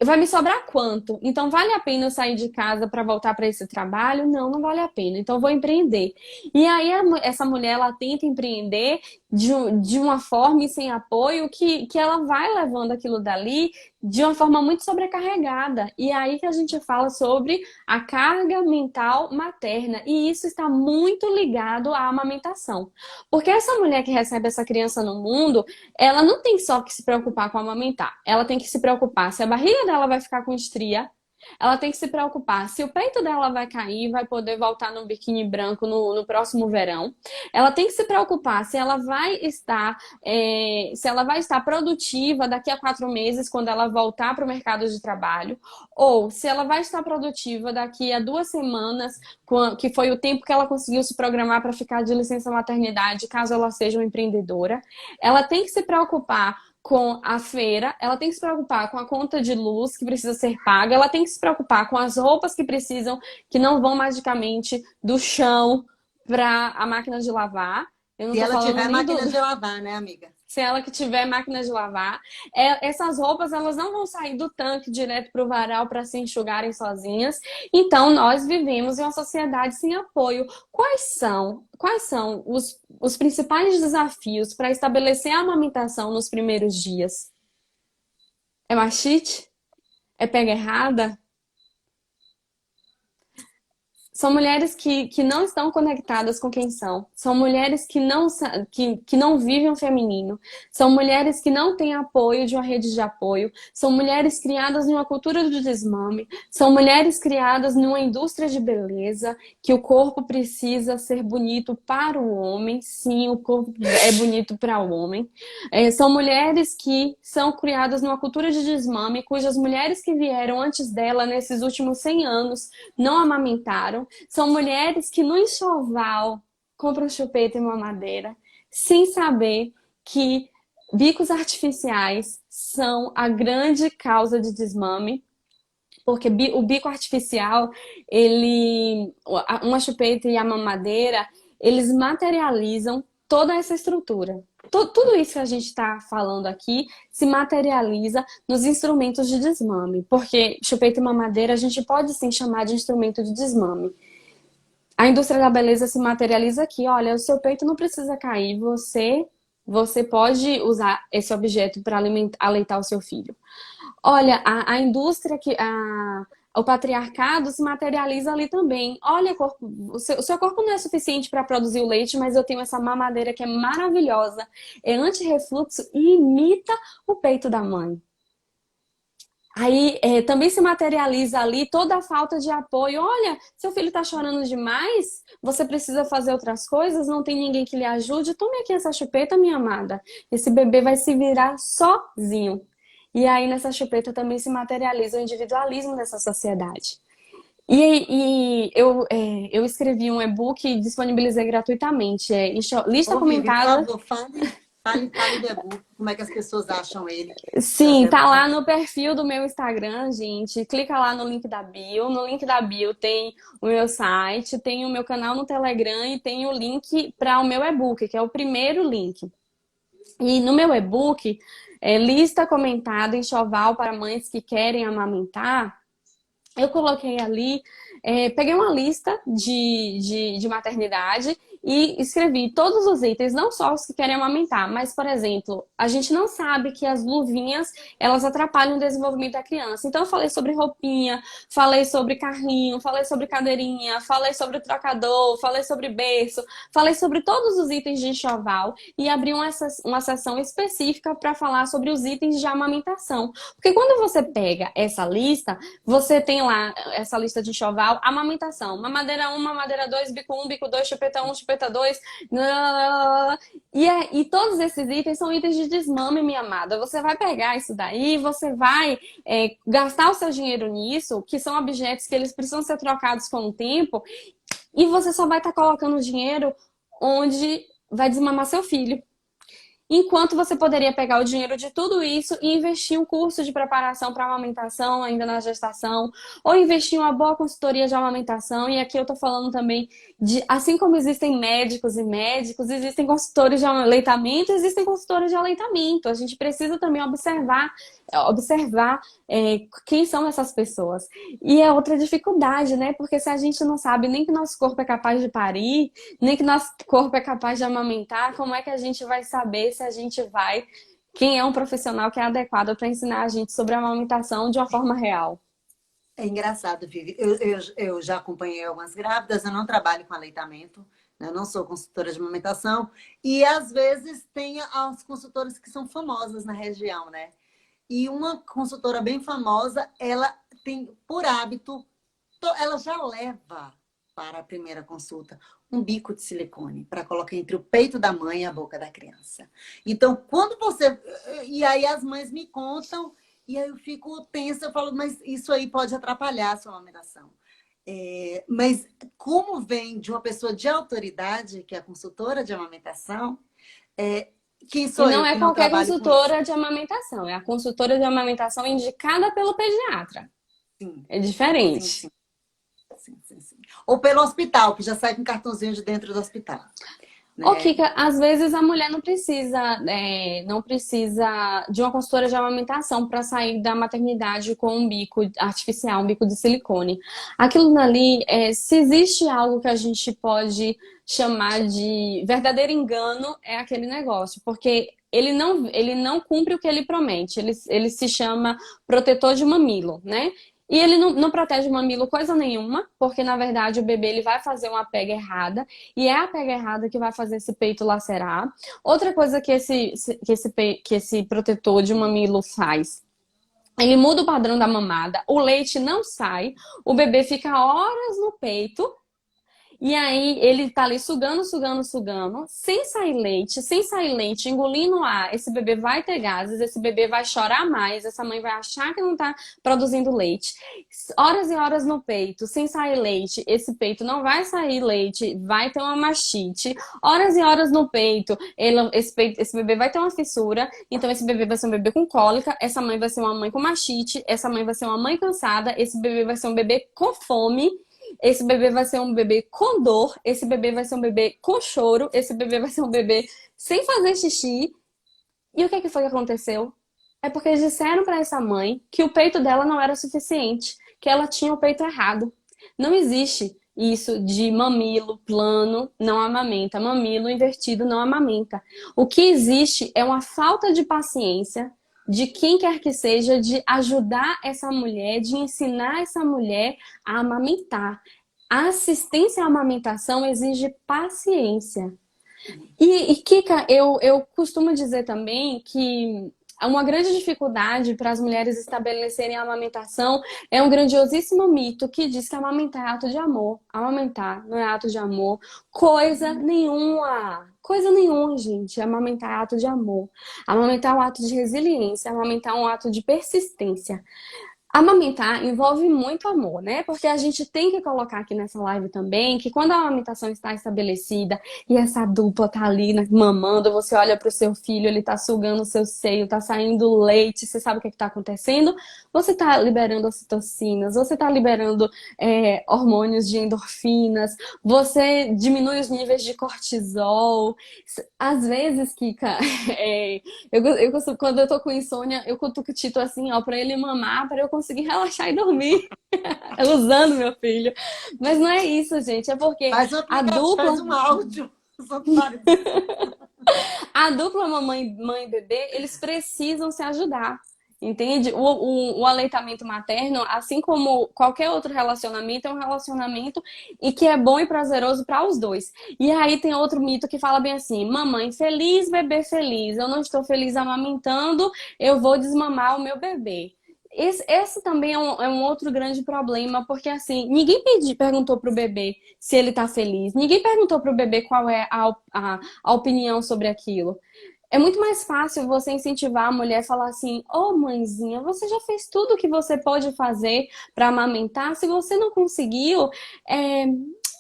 vai me sobrar quanto? Então, vale a pena eu sair de casa para voltar para esse trabalho? Não, não vale a pena. Então, vou empreender. E aí, essa mulher, ela tenta empreender de uma forma e sem apoio que ela vai levando aquilo dali de uma forma muito sobrecarregada. E aí que a gente fala sobre a carga mental materna. E isso está muito ligado à amamentação. Porque essa mulher que recebe essa criança no mundo, ela não tem só que se preocupar com amamentar. Ela tem que se preocupar se a barriga dela vai ficar com estria. Ela tem que se preocupar se o peito dela vai cair, vai poder voltar no biquíni branco no próximo verão. Ela tem que se preocupar se ela vai estar produtiva daqui a 4 meses quando ela voltar para o mercado de trabalho, ou se ela vai estar produtiva daqui a 2 semanas, que foi o tempo que ela conseguiu se programar para ficar de licença maternidade, caso ela seja uma empreendedora. Ela tem que se preocupar com a feira, ela tem que se preocupar com a conta de luz que precisa ser paga, ela tem que se preocupar com as roupas que não vão magicamente do chão para a máquina de lavar. Eu não Se tô ela falando tiver nem máquina de lavar, né, amiga? Se ela que tiver máquina de lavar, essas roupas elas não vão sair do tanque direto para o varal para se enxugarem sozinhas. Então, nós vivemos em uma sociedade sem apoio. Quais são os principais desafios para estabelecer a amamentação nos primeiros dias? É machite? É pega errada? São mulheres que não estão conectadas com quem são. São mulheres que não vivem o feminino. São mulheres que não têm apoio de uma rede de apoio. São mulheres criadas numa cultura do desmame. São mulheres criadas numa indústria de beleza, que o corpo precisa ser bonito para o homem. Sim, o corpo é bonito para o homem. São mulheres que são criadas numa cultura de desmame, cujas mulheres que vieram antes dela, nesses últimos 100 anos, não amamentaram. São mulheres que no enxoval compram chupeta e mamadeira, sem saber que bicos artificiais são a grande causa de desmame. Porque o bico artificial, uma chupeta e a mamadeira, eles materializam toda essa estrutura. Tudo isso que a gente está falando aqui se materializa nos instrumentos de desmame. Porque chupeta e mamadeira a gente pode sim chamar de instrumento de desmame. A indústria da beleza se materializa aqui. Olha, o seu peito não precisa cair. Você pode usar esse objeto para aleitar o seu filho. Olha, a indústria, o patriarcado se materializa ali também. Olha, o seu corpo não é suficiente para produzir o leite, mas eu tenho essa mamadeira que é maravilhosa. É anti-refluxo e imita o peito da mãe. Aí também se materializa ali toda a falta de apoio. Olha, seu filho está chorando demais, você precisa fazer outras coisas, não tem ninguém que lhe ajude. Tome aqui essa chupeta, minha amada. Esse bebê vai se virar sozinho. E aí nessa chupeta também se materializa o individualismo dessa sociedade. E eu escrevi um e-book e disponibilizei gratuitamente. Lista comentada. Por favor, fale do e-book, como é que as pessoas acham ele. Sim, tá lá no perfil do meu Instagram, gente. Clica lá no link da bio. No link da bio tem o meu site, tem o meu canal no Telegram e tem o link para o meu e-book, que é o primeiro link. E no meu e-book, lista comentada enxoval para mães que querem amamentar, eu coloquei ali, peguei uma lista de maternidade e escrevi todos os itens, não só os que querem amamentar, mas, por exemplo, a gente não sabe que as luvinhas, elas atrapalham o desenvolvimento da criança. Então, eu falei sobre roupinha, falei sobre carrinho, falei sobre cadeirinha, falei sobre trocador, falei sobre berço, falei sobre todos os itens de enxoval e abri uma sessão específica para falar sobre os itens de amamentação. Porque quando você pega essa lista, você tem lá essa lista de enxoval, amamentação, mamadeira 1, mamadeira 2, bico 1, bico 2, chupeta 1, chupeta 2, e todos esses itens são itens de desmame, minha amada. Você vai pegar isso daí, você vai gastar o seu dinheiro nisso, que são objetos que eles precisam ser trocados com o tempo, e você só vai estar colocando o dinheiro onde vai desmamar seu filho. Enquanto você poderia pegar o dinheiro de tudo isso e investir em um curso de preparação para amamentação ainda na gestação, ou investir em uma boa consultoria de amamentação. E aqui eu tô falando também de, assim como existem médicos e médicos, existem consultores de aleitamento, existem consultores de aleitamento. A gente precisa também observar quem são essas pessoas. E é outra dificuldade, né? Porque se a gente não sabe nem que nosso corpo é capaz de parir, nem que nosso corpo é capaz de amamentar, como é que a gente vai saber se a gente vai... Quem é um profissional que é adequado para ensinar a gente sobre a amamentação de uma forma real? É engraçado, Vivi. Eu já acompanhei algumas grávidas, eu não trabalho com aleitamento, né? Eu não sou consultora de amamentação. E às vezes tem as consultoras que são famosas na região, né? E uma consultora bem famosa, ela tem por hábito, ela já leva para a primeira consulta um bico de silicone para colocar entre o peito da mãe e a boca da criança. Então, quando você... E aí as mães me contam, e aí eu fico tensa, eu falo, mas isso aí pode atrapalhar a sua amamentação. Mas como vem de uma pessoa de autoridade, que é a consultora de amamentação, quem sou E não eu é que não qualquer trabalho com isso? consultora de amamentação, é a consultora de amamentação indicada pelo pediatra. Sim, É diferente. sim, sim. Ou pelo hospital, que já sai com cartãozinho de dentro do hospital. Né? Ô, Kika, às vezes a mulher não precisa de uma consultora de amamentação para sair da maternidade com um bico artificial, um bico de silicone. Aquilo ali, se existe algo que a gente pode chamar de verdadeiro engano, é aquele negócio, porque ele não cumpre o que ele promete. Ele se chama protetor de mamilo, né? E ele não protege o mamilo coisa nenhuma, porque na verdade o bebê ele vai fazer uma pega errada, e é a pega errada que vai fazer esse peito lacerar. Outra coisa que esse protetor de mamilo faz, ele muda o padrão da mamada, o leite não sai, o bebê fica horas no peito, e aí ele tá ali sugando, sem sair leite, engolindo ar. Esse bebê vai ter gases, esse bebê vai chorar mais, essa mãe vai achar que não tá produzindo leite. Horas e horas no peito, sem sair leite, esse peito não vai sair leite, vai ter uma mastite. Horas e horas no peito, esse bebê vai ter uma fissura, então esse bebê vai ser um bebê com cólica, essa mãe vai ser uma mãe com mastite, essa mãe vai ser uma mãe cansada, esse bebê vai ser um bebê com fome. Esse bebê vai ser um bebê com dor, esse bebê vai ser um bebê com choro, esse bebê vai ser um bebê sem fazer xixi. E o que foi que aconteceu? É porque eles disseram para essa mãe que o peito dela não era suficiente, que ela tinha o peito errado. Não existe isso de mamilo plano não amamenta, mamilo invertido não amamenta. O que existe é uma falta de paciência de quem quer que seja, de ajudar essa mulher, de ensinar essa mulher a amamentar. A assistência à amamentação exige paciência. E Kika, eu costumo dizer também que uma grande dificuldade para as mulheres estabelecerem a amamentação é um grandiosíssimo mito que diz que amamentar é ato de amor. Amamentar não é ato de amor. Coisa nenhuma, gente. Amamentar é ato de amor. Amamentar é um ato de resiliência. Amamentar é um ato de persistência. Amamentar envolve muito amor, né? Porque a gente tem que colocar aqui nessa live também que quando a amamentação está estabelecida e essa dupla tá ali mamando, você olha pro seu filho, ele tá sugando o seu seio, tá saindo leite, você sabe o que tá acontecendo? Você tá liberando ocitocinas, você tá liberando hormônios de endorfinas, você diminui os níveis de cortisol. Às vezes, Kika, quando eu tô com insônia, eu cutuco o Tito assim, ó, pra ele mamar, pra eu conseguir conseguir relaxar e dormir. Usando meu filho. Mas não é isso, gente. É porque Faz um a aplicativo, dupla, faz um áudio. Só para a dupla mamãe mãe e bebê, eles precisam se ajudar. Entende? O aleitamento materno, assim como qualquer outro relacionamento, é um relacionamento e que é bom e prazeroso para os dois. E aí tem outro mito que fala bem assim: mamãe feliz, bebê feliz. Eu não estou feliz amamentando, eu vou desmamar o meu bebê. Esse também é um outro grande problema, porque assim, ninguém perguntou pro bebê se ele tá feliz, ninguém perguntou pro bebê qual é a opinião sobre aquilo. É muito mais fácil você incentivar a mulher a falar assim: ô mãezinha, você já fez tudo o que você pode fazer para amamentar? Se você não conseguiu, é...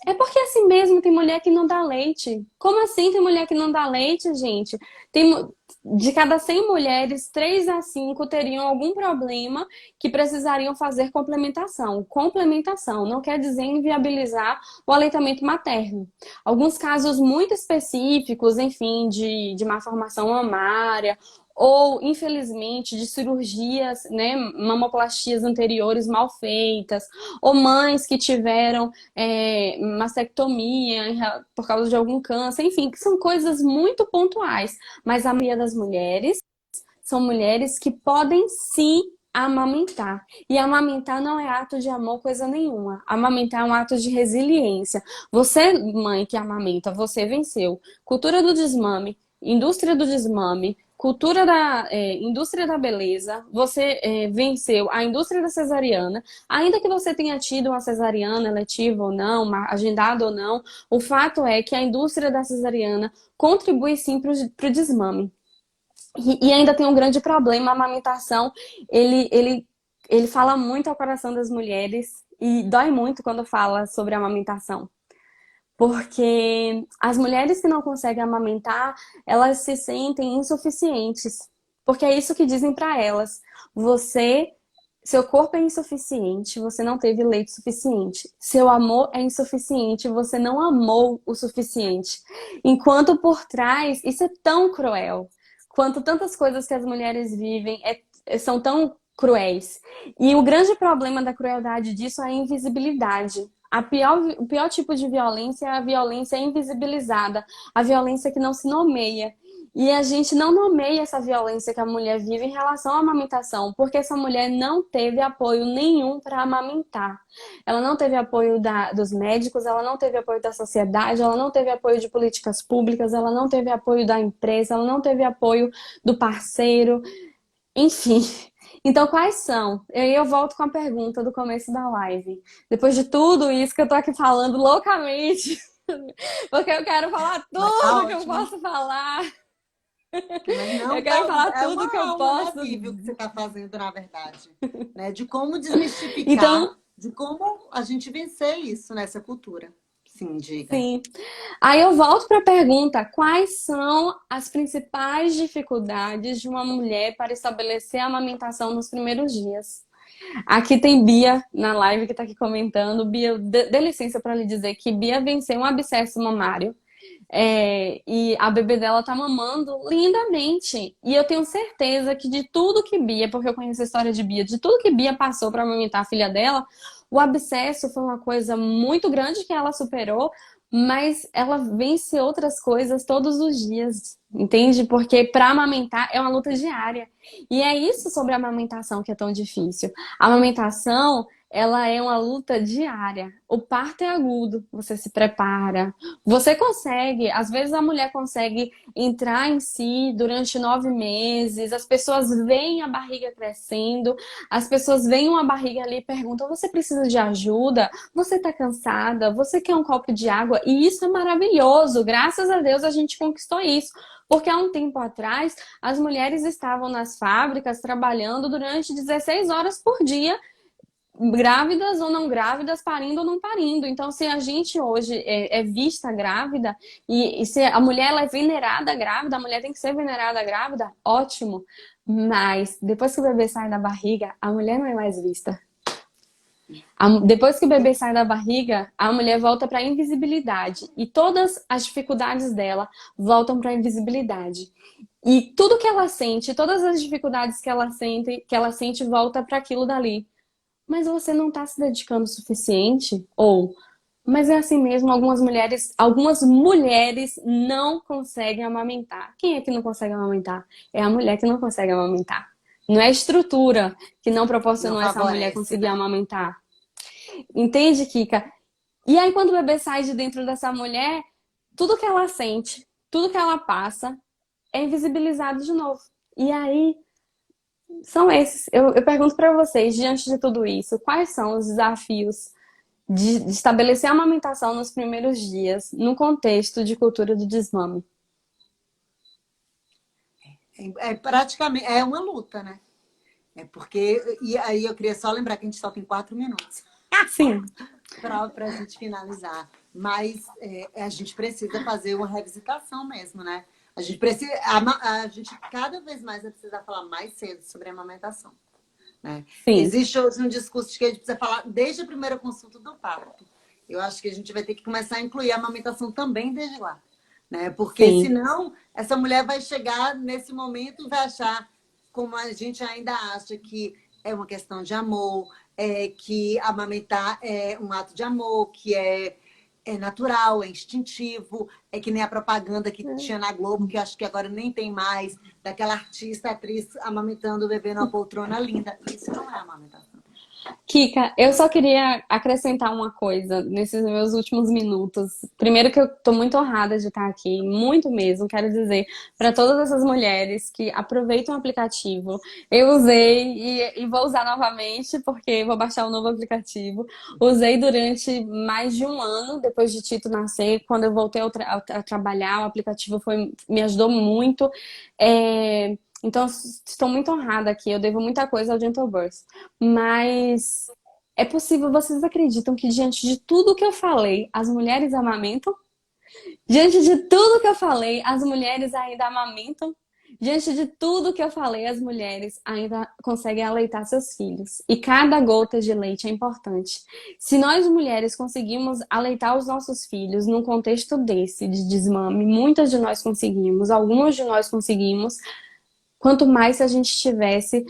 é porque assim mesmo tem mulher que não dá leite. Como assim tem mulher que não dá leite, gente? De cada 100 mulheres, 3 a 5 teriam algum problema que precisariam fazer complementação. Complementação não quer dizer inviabilizar o aleitamento materno. Alguns casos muito específicos, enfim, de malformação mamária ou, infelizmente, de cirurgias, né, mamoplastias anteriores mal feitas, ou mães que tiveram mastectomia por causa de algum câncer, enfim, que são coisas muito pontuais. Mas a maioria das mulheres são mulheres que podem sim amamentar. E amamentar não é ato de amor, coisa nenhuma. Amamentar é um ato de resiliência. Você, mãe que amamenta, você venceu. Cultura do desmame, indústria do desmame, cultura da indústria da beleza, você venceu a indústria da cesariana. Ainda que você tenha tido uma cesariana eletiva ou não, agendada ou não, o fato é que a indústria da cesariana contribui sim para o desmame. E ainda tem um grande problema: a amamentação, ele fala muito ao coração das mulheres e dói muito quando fala sobre a amamentação. Porque as mulheres que não conseguem amamentar, elas se sentem insuficientes. Porque é isso que dizem para elas: seu corpo é insuficiente, você não teve leite suficiente. Seu amor é insuficiente, você não amou o suficiente. Enquanto por trás, isso é tão cruel. Quanto tantas coisas que as mulheres vivem são tão cruéis. E o grande problema da crueldade disso é a invisibilidade. O pior tipo de violência é a violência invisibilizada, a violência que não se nomeia. E a gente não nomeia essa violência que a mulher vive em relação à amamentação, porque essa mulher não teve apoio nenhum para amamentar. Ela não teve apoio dos médicos, ela não teve apoio da sociedade, ela não teve apoio de políticas públicas, ela não teve apoio da empresa, ela não teve apoio do parceiro, enfim. Então, quais são? Eu volto com a pergunta do começo da live. Depois de tudo isso que eu tô aqui falando loucamente, porque eu quero falar Mas tá tudo que eu ótimo. posso falar. Mas não, Eu quero falar é tudo uma que eu aula, né, posso. Vivi, o que você está fazendo, na verdade. Né? De como desmistificar, Então, de como a gente vencer isso nessa cultura. Sim, diga. sim. Aí eu volto para a pergunta: quais são as principais dificuldades de uma mulher para estabelecer a amamentação nos primeiros dias? Aqui tem Bia na live que está aqui comentando. Bia, dê licença para lhe dizer que Bia venceu um abscesso mamário. E a bebê dela tá mamando lindamente. E eu tenho certeza que de tudo que Bia, porque eu conheço a história de Bia, de tudo que Bia passou para amamentar a filha dela, o abscesso foi uma coisa muito grande que ela superou, mas ela vence outras coisas todos os dias, entende? Porque para amamentar é uma luta diária. E é isso sobre a amamentação que é tão difícil. A amamentação, ela é uma luta diária. O parto é agudo, você se prepara, você consegue, às vezes a mulher consegue entrar em si durante 9 meses, as pessoas veem a barriga crescendo, as pessoas veem uma barriga ali e perguntam: você precisa de ajuda? Você tá cansada? Você quer um copo de água? E isso é maravilhoso, graças a Deus a gente conquistou isso. Porque há um tempo atrás, as mulheres estavam nas fábricas trabalhando durante 16 horas por dia, grávidas ou não grávidas, parindo ou não parindo. Então, se a gente hoje é vista grávida e se a mulher ela é venerada grávida, a mulher tem que ser venerada grávida, ótimo. Mas depois que o bebê sai da barriga, a mulher não é mais vista. Depois que o bebê sai da barriga, a mulher volta para a invisibilidade e todas as dificuldades dela voltam para a invisibilidade. E tudo que ela sente, todas as dificuldades que ela sente volta para aquilo dali. mas você não está se dedicando o suficiente? Ou, mas é assim mesmo, algumas mulheres não conseguem amamentar. Quem é que não consegue amamentar? É a mulher que não consegue amamentar. Não é a estrutura que não Não proporcionou essa mulher favorece, conseguir né? amamentar. Entende, Kika? E aí, quando o bebê sai de dentro dessa mulher, tudo que ela sente, tudo que ela passa, é invisibilizado de novo. E aí, são esses. Eu pergunto para vocês, diante de tudo isso, quais são os desafios de estabelecer a amamentação nos primeiros dias, no contexto de cultura do desmame? É praticamente, é uma luta, né? É porque, e aí eu queria só lembrar que a gente só tem 4 minutos Sim, para a gente finalizar. Mas a gente precisa fazer uma revisitação mesmo, né? A gente precisa, a gente cada vez mais vai precisar falar mais cedo sobre a amamentação, né? sim, Existe hoje um discurso de que a gente precisa falar desde a primeira consulta do parto. Eu acho que a gente vai ter que começar a incluir a amamentação também desde lá, né? Porque sim. senão essa mulher vai chegar nesse momento e vai achar, como a gente ainda acha que é uma questão de amor, que amamentar é um ato de amor, que é natural, é instintivo, é que nem a propaganda que tinha na Globo, que eu acho que agora nem tem mais, daquela artista, atriz amamentando o bebê numa poltrona linda. Isso não é amamentação. Kika, eu só queria acrescentar uma coisa nesses meus últimos minutos. Primeiro que eu estou muito honrada de estar aqui, muito mesmo. Quero dizer para todas essas mulheres que aproveitam o aplicativo. Eu usei e vou usar novamente, porque vou baixar um novo aplicativo. Usei durante mais de um ano, depois de Tito nascer. Quando eu voltei a trabalhar, o aplicativo me ajudou muito. Então, estou muito honrada aqui. Eu devo muita coisa ao Gentle Birth. Mas é possível, vocês acreditam que diante de tudo que eu falei, as mulheres amamentam? Diante de tudo que eu falei, as mulheres ainda amamentam? Diante de tudo que eu falei, as mulheres ainda conseguem aleitar seus filhos. E cada gota de leite é importante. Se nós mulheres conseguimos aleitar os nossos filhos num contexto desse, de desmame, muitas de nós conseguimos, algumas de nós conseguimos, quanto mais se a gente tivesse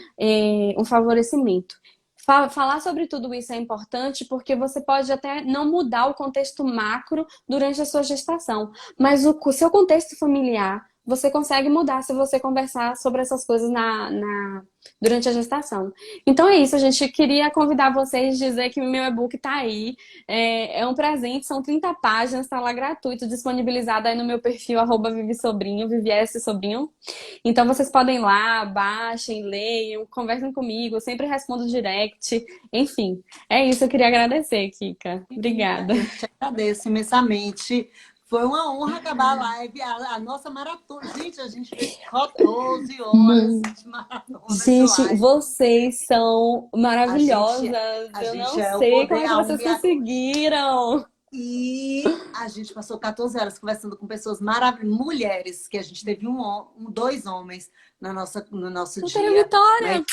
um favorecimento. Falar sobre tudo isso é importante porque você pode até não mudar o contexto macro durante a sua gestação, mas o seu contexto familiar você consegue mudar se você conversar sobre essas coisas durante a gestação. Então é isso, a gente queria convidar vocês, dizer que o meu e-book está aí, é um presente, são 30 páginas, está lá gratuito, disponibilizado aí no meu perfil, @vivisobrinho, Viviesse Sobrinho. Então vocês podem ir lá, baixem, leiam, conversem comigo, eu sempre respondo direct. Enfim, é isso, eu queria agradecer, Kika. Obrigada. Eu te agradeço imensamente. Foi uma honra acabar a live, a nossa maratona. Gente, a gente fez 14 horas de maratona de Gente, live. vocês são A gente, maravilhosas. a Eu gente não é o sei como poder, é que a vocês conseguiram. E a gente passou 14 horas conversando com pessoas maravilhosas, mulheres, que a gente teve dois homens no nosso Doutora dia, né? Vitória!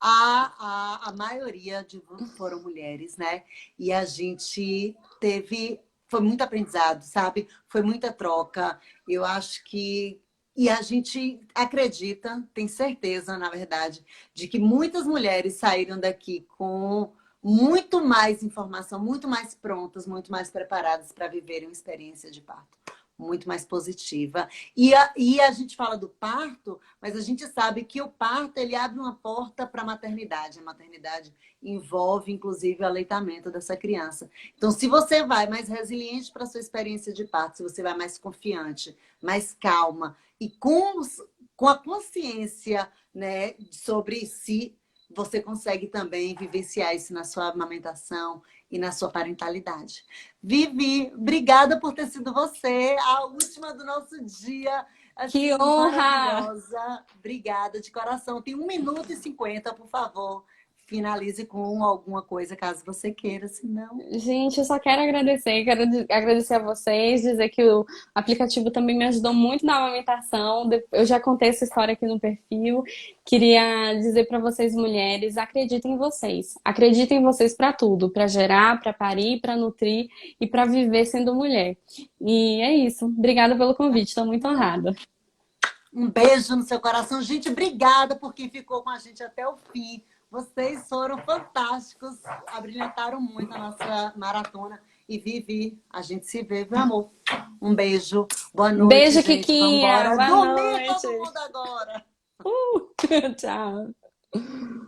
A maioria foram mulheres, né? E a gente teve. Foi muito aprendizado, sabe? Foi muita troca. Eu acho que. E a gente acredita, tem certeza, na verdade, de que muitas mulheres saíram daqui com muito mais informação, muito mais prontas, muito mais preparadas para viverem uma experiência de parto muito mais positiva. E a gente fala do parto, mas a gente sabe que o parto ele abre uma porta para a maternidade. A maternidade envolve, inclusive, o aleitamento dessa criança. Então, se você vai mais resiliente para a sua experiência de parto, se você vai mais confiante, mais calma e com a consciência, né, sobre si, você consegue também vivenciar isso na sua amamentação e na sua parentalidade. Vivi, obrigada por ter sido você, a última do nosso dia. Que Assim, honra! maravilhosa. Obrigada de coração. Tem 1 minuto e 50, por favor. Finalize com alguma coisa, caso você queira, senão. Gente, eu só quero agradecer a vocês, dizer que o aplicativo também me ajudou muito na amamentação. Eu já contei essa história aqui no perfil. Queria dizer para vocês, mulheres, acreditem em vocês. Acreditem em vocês para tudo, para gerar, para parir, para nutrir e para viver sendo mulher. E é isso. Obrigada pelo convite, estou muito honrada. Um beijo no seu coração. Gente, obrigada por quem ficou com a gente até o fim. Vocês foram fantásticos, abrilhantaram muito a nossa maratona. E Vivi, a gente se vê, meu amor. Um beijo. Boa noite, Beijo, gente. Kikinha. Vamos embora. Boa Dormir noite. todo mundo agora. Tchau.